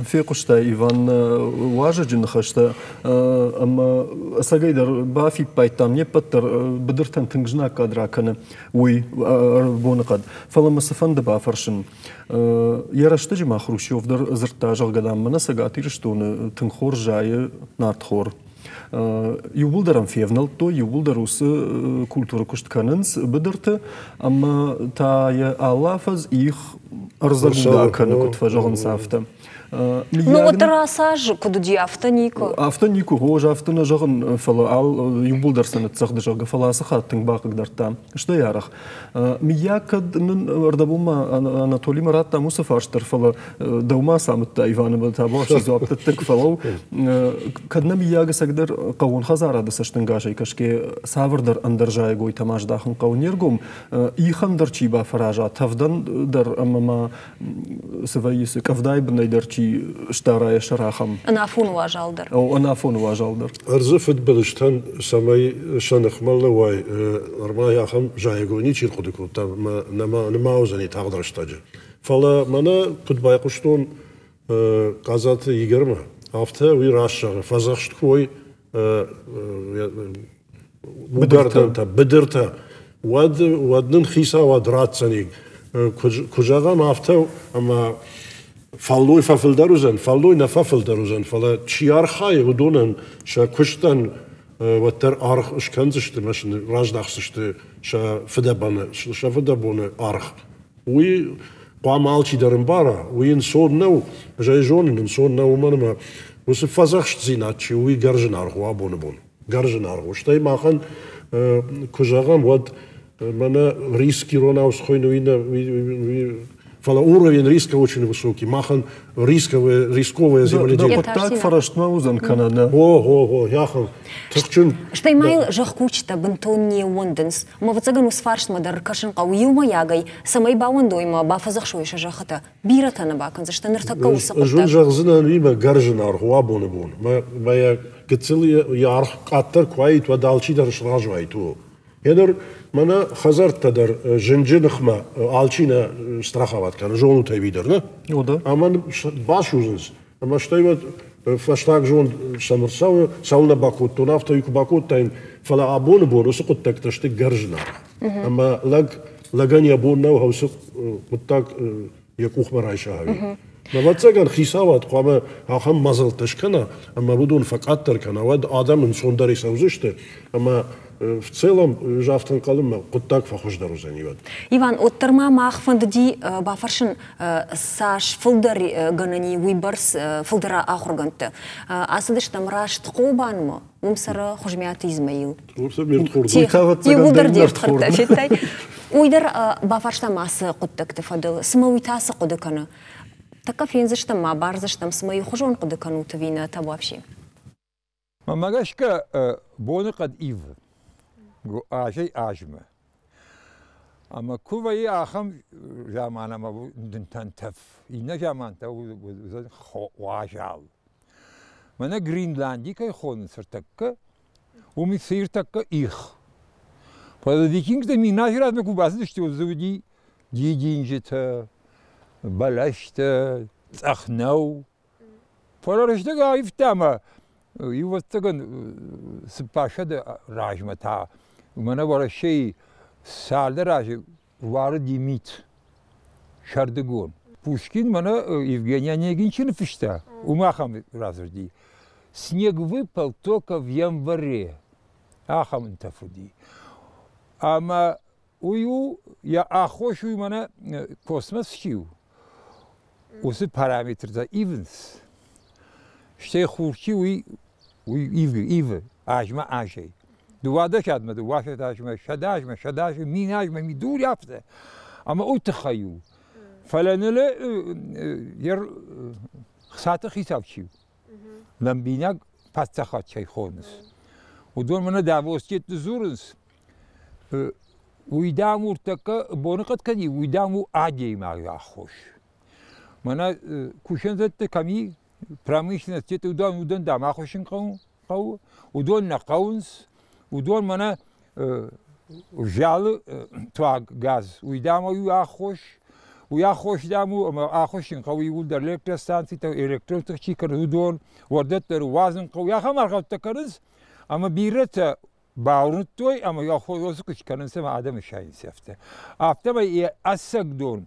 في قشتا إيفان واجد خشتا أما سجيدر بافي بايتام يبتر بدرتن تنجنا كادرا كنا وي بونقد فلما سفند بافرشن يرشتج ما خروشيوف در زرتاج قدام منا سجاتي رشتون تنخور جاي نارتخور يولدرم فيفنل تو يولدروس كولتورا كشت كاننس بدرت أما تا يا الله إيخ أرزقنا كنا كنت فجعن سافته Ну вот рассаж, куда ди автонико. Автонико, гоже автона жаган фалал юбулдарсан цах дежага фаласа хаттың бакыгдарта. Что ярах? Миякад ардабума Анатолий Марат Мусов аштар фала даума самытта Ивана Батабош зуаптык фалау. Кадна мияга сагдер кавун хазара да саштын гашай кашке савырдар андаржай гой тамаш дахын кавунергум ихандар чиба фаража тавдан дар амама савайсы кавдай бнайдарчи штарая шарахам. Анафун важалдар. О, анафун важалдар. Арзыфт билиштан самай шанахмалла вай армая хам жайгони чиркудыку там нема озани тагдырыштажы. Фала мана кутбай куштон казаты егерма. Авта ви рашшагы фазахшткой удардан бедерта ваднын хиса вадратсани кужаган авта ама فاللوی فافل دروزن، فاللوی نفافل دروزن، فلا چیار خای ودونن شا کشتن و تر آرخ اشکنزشت مثلا راجدخشت شا فدبانه آرخ. وی قامالچی درن بارا، وی انسان نو جای جونن انسان نو منما وس فازخشت زیناتچی وی گرجن آرخ و آبونه بون، گرجن آرخ. وشتای ماخن کجاگم ود منا ریسکی روناوس خوینوینا وی Фала уровень риска очень высокий. Махан рисковая земледелие. Да, так фараштма узан Канада. О, яхан. Штай майл жахкучта бентонни уонденс. Ма вацаган усфаршт мадар кашин қауиу маягай. Самай бауандой ма бафазахшуиша жахата. Биратана бакан, зашта ныртака усақуттак. Жун жахзынан вима гаржин арху абоны бон. Ма я гцили ярх каттар квайт ва далчидар шражвайту. Едер мана хазартадар жинжинхма алчина страховат кан жону тавидер, не? Ну да. Аман баш узенс. Ама штайват фаштаг жон самырсау сауна бакут то нафта юк бакут тайн фала абон борус куттак ташты гаржна. Ама лагани абон нау хаусук куттак якух марайшави. نواتزگان خیساوات قام هم مازل تشکنا اما بدون فقط ترکنا ود آدم انسان داری سوزشته اما в целом жафтан калым куттак фахош дарузани вад. Иван, оттерма махфандди бафаршин саш фулдар ганани вибарс фулдара ахурганты. Асадыш там рашт қобанмы? Умсара хожмят Измаил. Уйдар бафаршта масы куттакты фадыл. Смауитасы кудыканы. Такав янзыштам ма барзыштам смаи хожон кудыкану тавина табавши. Мамагашка боны кад ив. Ажай ажма. Ama kuvayı aham zamanı bu dintantaf. İnne zaman ta wajal. Mana Greenlandi kay khon sırtakka. Umi sırtakka ih. Pada dikings de minajrat me kubası işte o zudi diyince ta balaşta أخنو فلرشتك يفتما يوتقن سباشد راجمتها ومنا ورا شيء سال راج وارد يميت شردقون Пушкин мана Евгения Онегинчина фишта. Умахам разожди. Снег выпал только в январе. Ахам тафуди. Ама ую я ахошу мана космос хью. Усы параметр за ивенс. Штей хурчи уй ивы ажма ажей. Дуада шадма дуаша ажма шадажма мин ажма мидур яфта. Ама утхаю. فلانله ير خساته خيساب شيء لم بيناك بستخات شيء خونس ودون منا دعوستيت زورنس ويدامو ارتكا بونقت كدي ويدامو عادي ما يخوش منا كوشن زت كمي براميشن تيت ودون دام اخوشن قو ودون نقونس ودون منا جال تواغ غاز ويدامو يخوش ويا خوش دامو ما اخوشين قوي يقول در الكترستانسي تو الكترون تخشي كردون وردت وازن قوي يا خمر خط تكرز اما بيرت باورنتوي اما يا خو وسكش كان سما ادم شاين سفته افتما اسق دون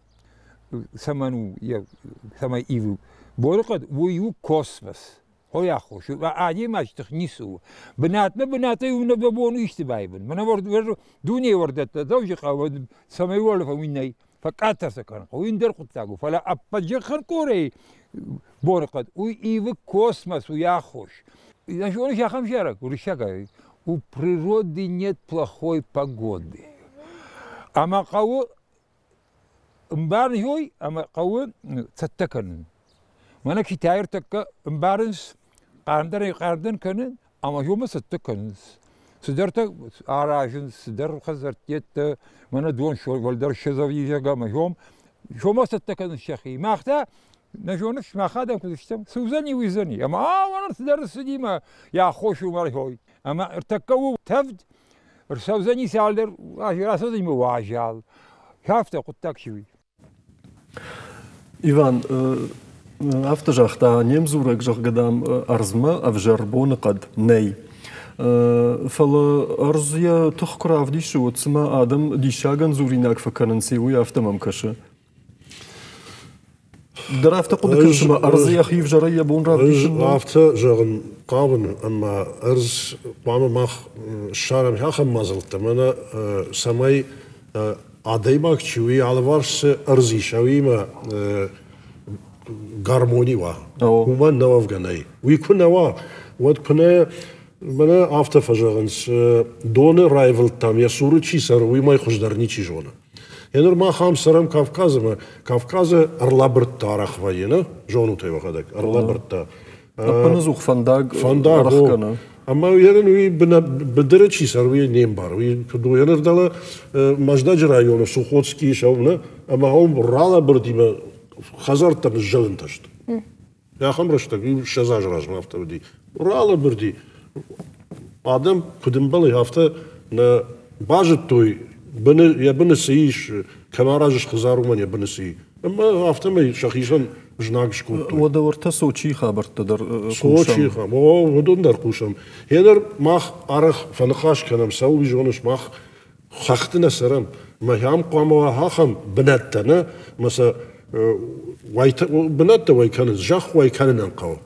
سمنو يا سما ايفو بورقد ويو كوسموس هو يا خوش عادي ما تخنيسو بناتنا ونبونو يشتبايبن من ورد دنيا وردت زوجي قاود سما يولف ويني فكاتر سكان وين در قطعو فلا أبجي خنكوري بورقد ويجي كوسموس ويا خوش إذا شو أنا شاخم شارك ورشاكا у природы нет плохой погоды. Ама قو مبارن هوي أما قو تتكن. ما نكشي تاير تك مبارنس قاردن كنن أما هو ما تتكنس. سدرت آراجن سدر خزرتيت من دون شو ولدر شزوي جا ما يوم شو ما تتكن الشيخي ما أخته نجونش ما خادم كذشتم سوزني ويزني أما وانا سدر سديما يا خوش ومر هوي أما ارتكوا تفد سوزني سالدر راسه زي مواجال شافته قطك شوي إيفان أفتجح تا نيمزورك جح قدام أرزما أفجربون قد ني فلا أرزيا تخكر عفديش وتسمى آدم ديشاغن زوريناك فكرنسي ويافتمم كشه درافت قد كرشما أرزيا خيف جريا بون رافديش رافت جغن قابن أما أرز بعمل ماخ الشارم هاخم مازلت منا سماي عديماك شوي على ورس أرزي شوي ما غارموني وا وما نواف غناي ويكون نوا ود كنا منا after فجرنس دون رايفل تام يا سورو چي سر وي ماي خوشدرني چي جونا ينر ما خام سرم كافكاز ارلابرت تارخ وينا جونو تي وخدك ارلابرت ابنزوخ فانداغ رخكنا اما يرن وي بدر چي سر وي نيمبار وي دو ينر دلا ماجداج رايون سوخوتسكي شاونا اما هم رالابرت ما خزرت الجلن تشت يا خمرشتك شزاج راز ما افتودي رالابردي آدم کدوم بالی هفته نه باجت توی بن بنسیش کماراجش خزارو من بنسی اما هفته می شخیشان جناقش کوت و دورت سوچی خبرت در سوچی خبر و ودون در کوشم هدر ماخ عرق فنخاش کنم سوی جونش ماخ خختنا سرم ما هم قاموا هاخم بنتنا مثلا وایت بنت وای کنن جخ وای کنن انقو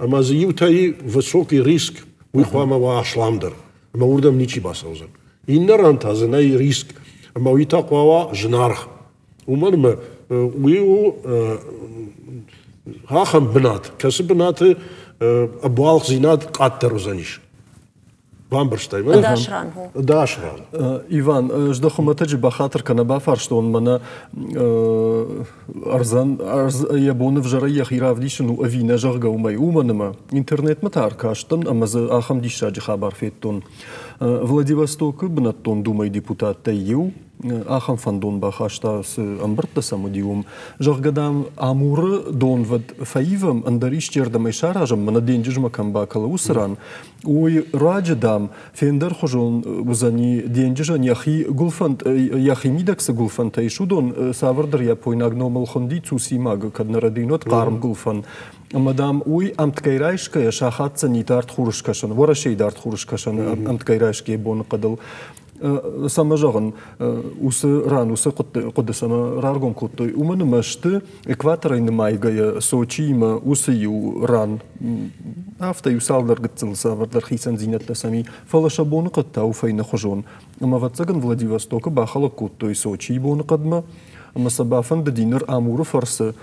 اما زیوتای وسوقی ریسک ويخوama واشلامدر ما وردم نيشي باسوزن إنرانت هذا أي ريسك ما ويتقوا جنارخ ومن ما ويو هاخم بنات كسب بنات أبوال زينات قاتر وزنيش بامبرشتايم داشران هو داشران إيفان جدخم تجربة خاطر كنا بافرشتون منا أرز يبون في جرية خيراف ديشن وأفينا جرجا وما يومنما إنترنت متار كاشتن أما ز آخم ديشاج خبر فيتون فلاديفستوك بنتون دومي ديبوتات تيو Ахам фандон бахашта с амбрта самодиум. Жагадам амуры дон вад фаивам андариш чердам ишаражам манаденджижма камбакала усран. Ой раджадам фендер хожон узани денджижа яхи гулфант яхи мидакса гулфанта ишудон савардар я пойнагномал хонди цусимаг каднарадинот карм гулфан. Мадам уй амткайрайшка шахатца нитарт хуршкашан ворашей дарт хуршкашан амткайрайшки бон кадал. Самажаган усы ран усы кудысама раргом куттой уманы машты экватора инмайгая Сочима усы ю ран афта ю салдар гыцылса вардар хисан зинетла сами фалаша боны кытта уфайна хожон ама ватсаган Владивостока бахала куттой Сочи боны кадма ама сабафан да динер амуры фарсы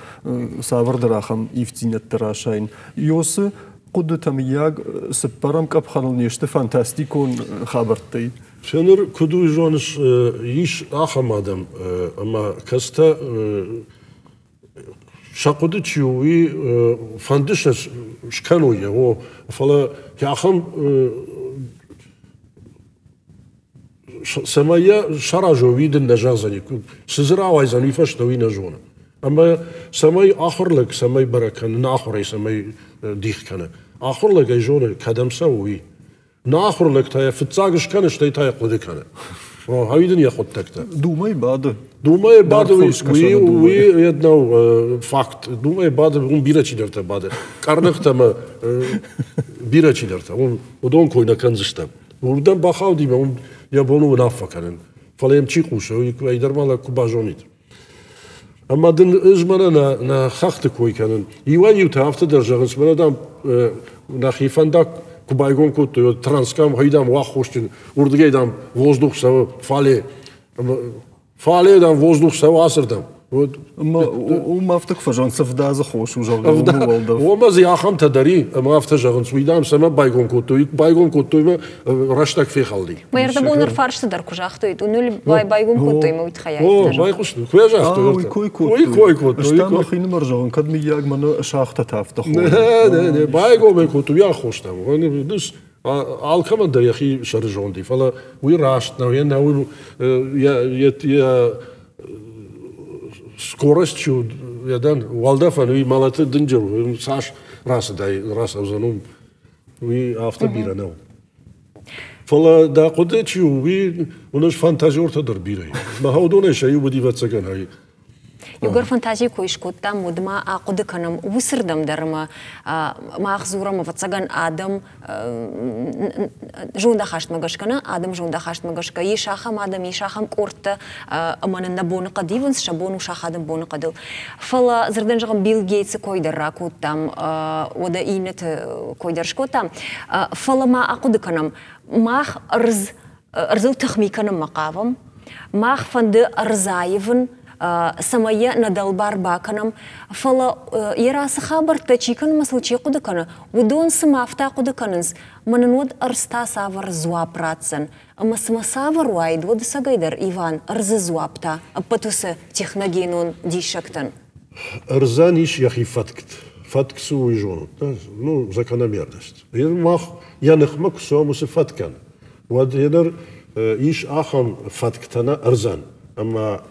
савардарахам ифтинеттарашайн йосы куды там яг сыппарам капханыл нешты фантастикон хабартай. Фенер куду жонш иш ахамадам, ама каста шакуды чиуи фандишас шкануя, о фала яхам самая шаражо виден на жазани, сызрауай занифаш на вина жона. Ама самай ахорлак, самай баракан, нахорай самай дихкана. Ахорлак ай жона кадамса уи. ناخر لك تاي فتزاقش كان شتي تاي قدي كان هايدن ياخذ تكتا دوماي بعد وي يدنو فاكت دوماي بعد هم بيراتشي درتا بعد كارنختا ما بيراتشي درتا ودون كوينا كنزشتا ودن باخاو ديما يابونو نافا كان فلايم تشيقوشو يدر مالا كوباجونيت اما دن ازمانا نا خاخت كوي كان يوان يوتافت درجه منا دام نخيفندك Кубайгон кутто транскам хайдам вахоштин урдгейдам воздух сава фале дам воздух сава асырдам мафтак фажан савда захош ужалгам волдав ома зияхам тадари мафта жагын суйдам сама байгон кутто раштак фехалди маерда бонер фаршты дар кужахтойт унул байгон кутто има утхаяйт о байгуш куяжахты кой кутто штам хин маржаган кадми яг мана шахта тафта хо не байгон кутто я хоштам dus алкама да яхи шаржонди фала уи рашт на я скоростью ядан валдафан уи малаты дынжыр саш расы дай раса узанум уи автобира нау фала да кудечи уи унаш фантазия ортадыр бирай маходоне шаю буди ватсаган хай Югар фантазия коиш коттам мудма акуды канам усырдам дарма махзурам ватсаган адам жунда хашт магашкана адам жунда хашт магашка ишахам адам ишахам корта аманында боны кадивынс шабону шахадым боны кадыл фала зырдан жагам Билл Гейтс койдар коттам ода инет койдар шкоттам фала ма акуды канам мах рзыл тахмиканам макавам мах фанды арзаевын самая надалбар баканам фала ярасы хабар тачикан маслучи кудыкана удон самафта кудыканыз мананод арста савар зуапратсан ама самасавар уайд воды сагайдар Иван арзы зуапта патусы техногенон дишактан арзан иш яхи фатк суй жон ну закономерность мах янахмак сомусы фаткан вот едер иш ахам фатктана арзан ама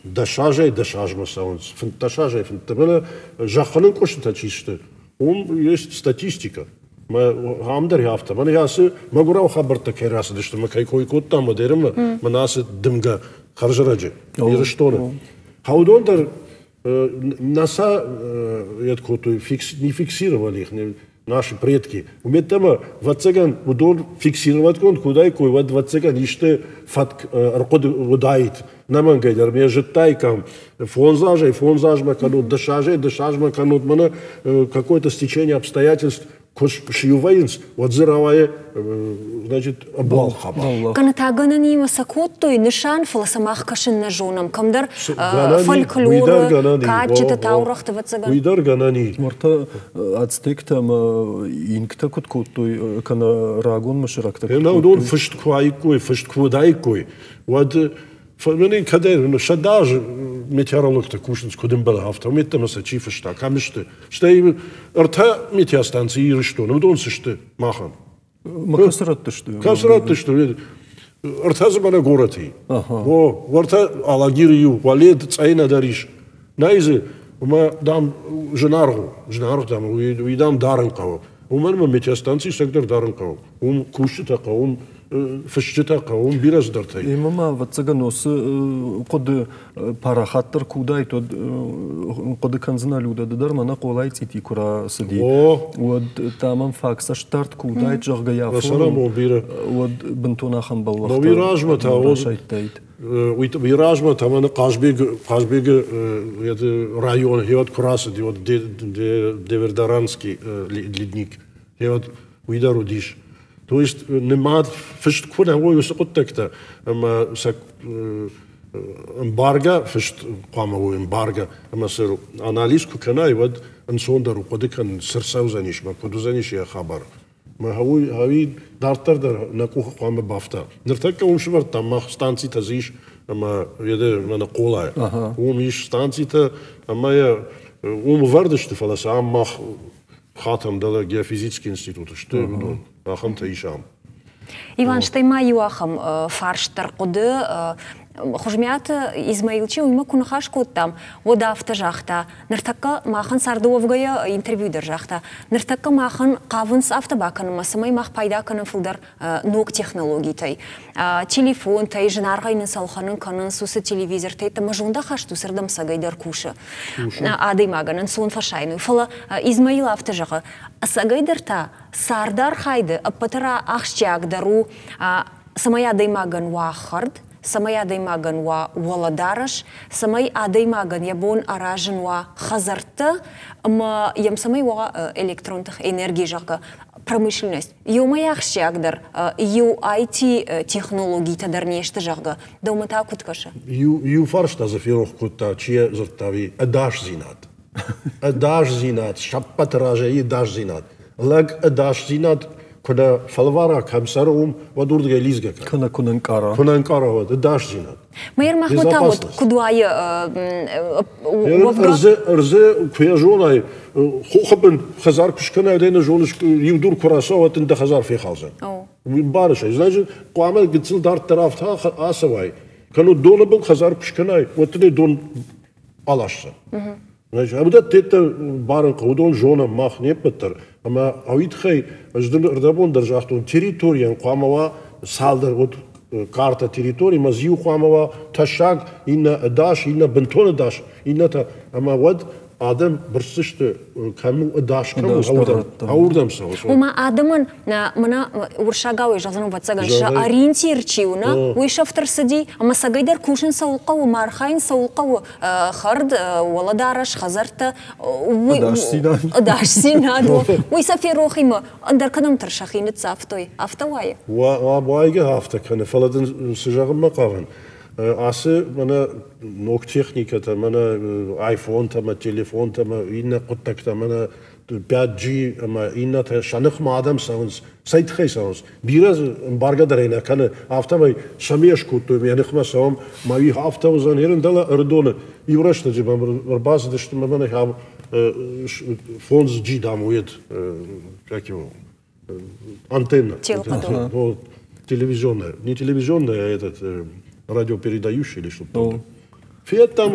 дашажай масаунс фанташажай фантабела жаханын кошта чисто есть статистика амдар яфта мана ясы магурау хабарта керасы дешто макай кой коттам модерма манасы дымга харжараджи ирштона хаудондар наса яткоту не фиксировали их наши предки. Уметтама ватсаган удон фиксировать кон кудай кой ватсаган иште фат аркод удайт намангайдар мне житайкам фонзаж маканут дашаж маканут мана какое-то стечение обстоятельств кош шиювайнс ватзыравая значит обвал хаба. Канатаганани масакоттой нишан фаласамах кашин на жонам камдар фольклор качета таурахта ватсаган. Уидар ганани. Марта ацтектам инкта куткоттой кана рагон маширакта. На удон фыштквайкой вот فمن كده شداج متيارلوك تكوشنس كودن بلهافت وميت مسا تشيفشتا كامشت شتاي ارتا متياستانسي يرشتو نودون سشت ماخن ما كسرت تشتو كسرت تشتو ارتاز من گورتی و ورتا علاقیریو ولید تعیین داریش نایزه وما دام جنارغ دام ويدام دارن قو ومن ما متستانسي سكتر دارن قو وكوشتا قوم فشتا قوم بيرز درتي ماما واتسغنوس قد парахаттар кудай то قد كنزنا لودا در منا قولاي تيتي كرا سدي ود تمام فاكس شتارت كوداي جوغا يا ود بنتونا خم بالله ويراج متاود ويراج متا من قاشبيغ يد رايون هيود كراسدي ود ديفردارانسكي ليدنيك هيود ويدارو ديش То есть нема фишт куна го юсукуттекта ама сак эмбарга фишт qamago эмбарга ама сер анализ кукана ивад ансондару qodikан сирсаузаниш ма кудузаниш я хабар ма хави дартар дар наку qama bafta нертака умшвар тамах станцията зиш ама яде на қолай умиш станцията ама я вардеште фаласа амах хатам дала геофизически институт что ахам таишам Иван штаймаю ахам фарштар қуды Хожмят Измаилчи уйма кунахашко там вода автожахта нертака махан сардуовгая интервью держахта нертака махан кавынс автобакан масамай мах пайда канын фылдар ног технологий тай телефон тай жинаргайнын салханын канын сусы телевизор тай тамажунда хашту сырдам сагайдар кушы адый маганын сон фашайну фала Измаил автожаха сагайдарта сардар хайды апатара ахшчагдару самай адый маган вахард Самай адаймаган ва Воладараш, самай адаймаган ябон аражен ва Хазарта, ма ям самай ва электронных энергий жака промышленность. Ю маяхши агдар, ю IT технологии тадар нешта жага. Да ума та куткаша. Ю фаршта зафирох кутта чия зартави адаш зинат. Адаш зинат, шаппат ража и даш зинат. Лаг адаш зинат. كنا فالوارا كمسرهم ودور جاليزجا كنا نكارا ود داش زينات ما يرمح متعود كدواي أرزة كويا جوناي خوخبن خزار كشكنا دينا جونش يودور كراسة وتند خزار في خالزن مبارش إذا قامل قتل دار طرفتها آسواي كانوا دون بالخزار كشكنا وتند دون علاشة أبدا تيتا بارن قودون جونا ماخ نيبتر أما أويد خي أجدن أردبون درجاتون تريتوريان قاموا سالدر ود كارتا تريتوري مزيو قاموا تشاق إن داش إن بنتون داش إن تا أما ود آدم برسشت كمو داش كمو هوردم سوى وما آدمن منا ورشاقاوي جازنو باتساقن شا أرينتير چيونا ويشافتر سدي أما ساقايدر كوشن سوقا ومارخاين سوقا خرد ولدارش خزرت داش سيناد ويسافي روخي ما اندر كدم ترشاخين تسافتوي أفتواي وابوايقا هافتا كان فلدن سجاغ مقاون آسه منا نوک تکنیکه تا منا آیفون تا ما تلفن تا ما اینا قطعه تا منا 5G اما اینا تا شنخ مادام سانس سایت خیلی سانس بیراز بارگا درینه کنه هفته می شمیش کتو میانه خم سام مایی هفته وزن هرن دل اردونه یورش تجیبم برباز داشتم من هم فونز جی داموید کاکیو антенна телевизионная не телевизионная этот радиопередающий или что-то. Фет там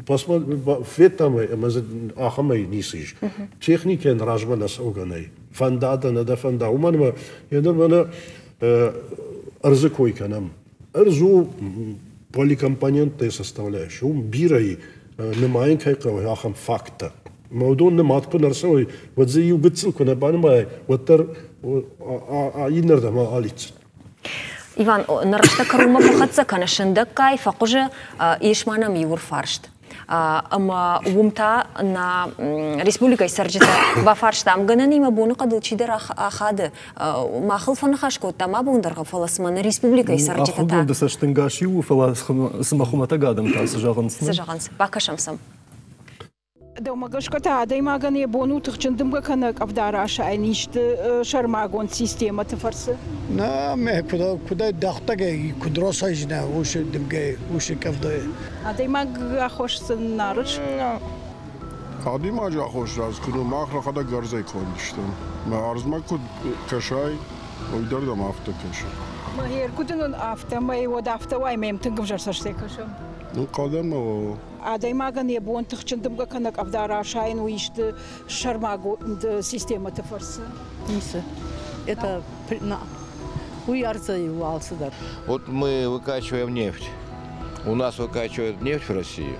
посмотри, фет там ахамай нисиш. Техника нражмана сауганай. Фандада нада фанда. Уманма ядермана арзыкой канам. Арзу поликомпонентные составляющие. Бирай немаен кайкавай ахам факта. Маудон немат кунарсовой. Вот за югцил кунабанмай. Вот тар инерда ма алиц. Иван, нарашта карума бухатса канашында кай факуже ишмана миур фаршт. Ама умта на республика сарджита ба фаршта амганани ма буну кадыл чидер ахады. Махыл фанахашко тама бундарга фаласман республика сарджита. Ахыл да саштынгашиу фалас смахумата гадам та сажаганс. Сажаганс. Бакашамсам. دو ماگشکتا دای ماگانی بونو تخچندم گکنه کفداراش اینیشت شرماگون سیستم تفرس. نه مه کدای دختر که کدراسایش نه وش دمگه وش کفدای. دای ماگ خوش سنارش. عادی ما جا خوش راز کنم ما آخر خدا گرزه کندشتم. ما عرض ما کد کشای ویدار دم افت کش. Mahir kudunun afta mai wad afta wai mem tungum jar sashtekasham. قادم و Aday magan ye bon tkhchindim ga kanak avdara shain uishte шармагу система тефарса. Иса. Это уярцаювался, да. Вот мы выкачиваем нефть. У нас выкачивают нефть в Россию,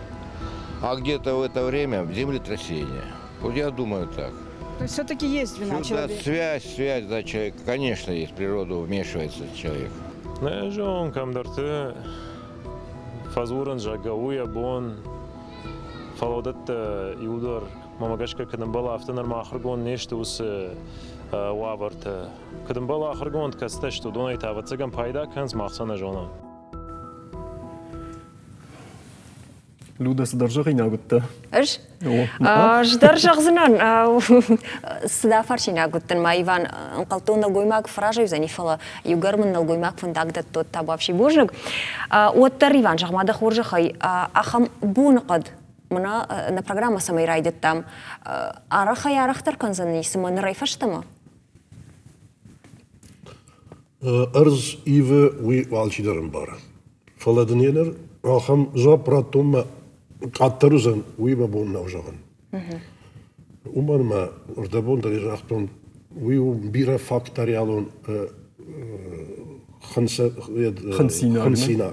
а где-то в это время землетрясение. Вот я думаю так. То есть все-таки есть вина человека? Связь, да, человек, конечно, есть. Природа вмешивается человек. Нежон камдарты фазуран жагауя бон фалодат иудар мамагашка кадамбала автонар махргон нешта ус ваварта кадамбала ахргон каста что донай тавацаган пайда канз махсана жона. Люда сдержи нагутта. Эш? Сдержагзынан сда фарши нагуттан ма Иван анкалтон алгоймак фража юзани фала югарман алгоймак фундагдат тот табавши божник. Оттар Иван жагмада хоржахай ахам бунqad мына на программа самай райдет там арахай арахтар канзани симан райфаштама. Арз иве уи валчидерн бара. Фаладненер ахам запратом قطرزن وی بون نوجوان. اومن ما اردبون داری رختون وی بیره فاکتوریالون خنسینا.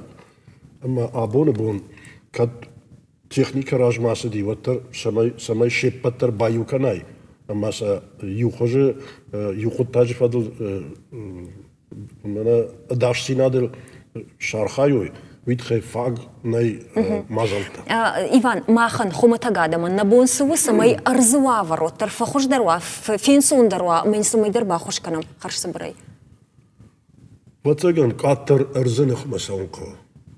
اما آبون بون کد تکنیک راجماس دیوتر سمای شپتر بایو کنای. اما سا یوخوجه یوخود تاج فدل منا داشتینا دل شارخایوی. ويدخل فاق ناي مازلتا. إيفان ماخن خمتا قادما نبون سوى سماي أرزوا ورو ترفخوش دروا فين سون دروا من سماي دربا خوش كنم خرش سبراي. واتساقن قاتر أرزنخ مساونكو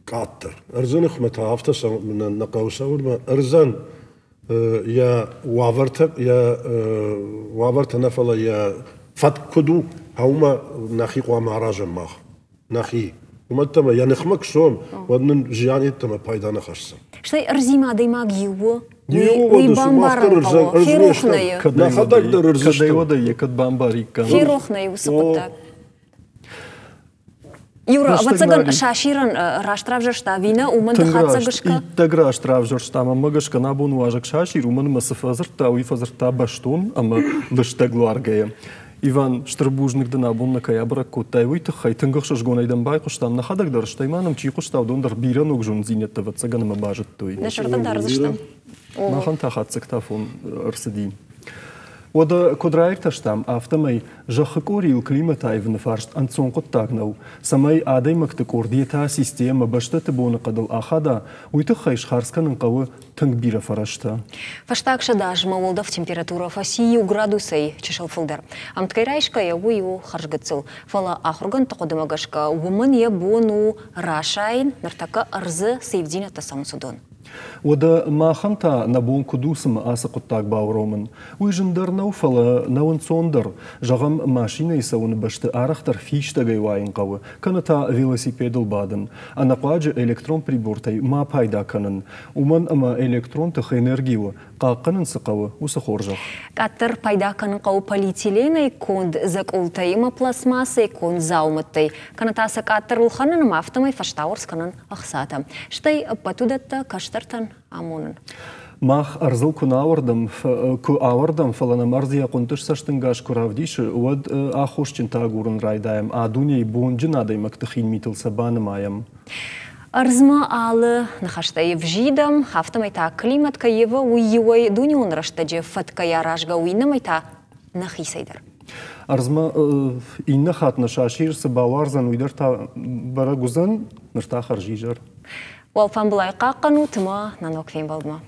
قاتر أرزنخ متعافتا من نقاوسا ولما أرزن يا وافرت نفلا يا فات كدو هما نخي قوام عراجا ماخ نخي ومتما يعني خمك سوم ودن جياني تما بايدانا خشسا. شتي أرزيما ديما جيوه ويبامبارن قوة في روحنا كدا يودا يكد بامباري كان في روحنا يوسقطك. Юра, ватсаган шаширан раштравжашта вина уман дхатсагашка. Тагра штравжашта мамагашка набун важак шашир уман масафазарта уифазарта баштун ама лыштаглуаргая. Иван Штрбужник днабун на каябра котай уйта хайтынгахшаш гонайдан бай куштам на хадагдар штайманам чи куштав дондар биран огжун зинетта ватсаган мабажат той. Нашардан дарзаштам. Махан тахатсактафон арсади. Ода кодрайрташтам автомай жахакорил климатай внафаршт анцонкот тагнау. Самай адай мактакордиета система баштата бона кадал ахада уйта хайш харсканын кавы тынгбира фарашта. Фаштакша дажма волдав температура фасию градусей чешалфылдар. Амткайрайшка я уйу харжгацыл. Фала ахурган тақодымагашка умын я бону рашайн нартака арзы сейвдина тасамсудон. Ода маханта набун кудусым асақуттак бауромын. Уйжындар науфала науын сондар. Жағам машина исауын башты арахтар фиштагай вайын қауы. Каната велосипедл бадын. Анақуаджы электрон прибортай ма пайда канын. Уман ама электрон тық энергию. Қаққанын сықауы усы хоржақ. Каттыр пайда канын қауы полиэтиленай конд зак ултайыма пластмасай конд заумыттай. Канатасы каттыр улханын автомай фаштауырс канын ақсата. Штай патудатта каштартан амонын. Мах арзыл ку авардам фалана марзия контыш саштынгаш куравдиши уад ахошчин тагурын райдаем, а дуняй бонджи надаймак тахин митыл сабаны маям. Арзма алы нахаштай вжидам, автомайта климатка ева уйюай дунион раштаджи фаткая ражга уйнамайта нахисайдар. Арзма инна хатна шашир сабаварзан уйдар та барагузан нырта харжижар. Уалфан былай қаққану тыма нанок фен балма.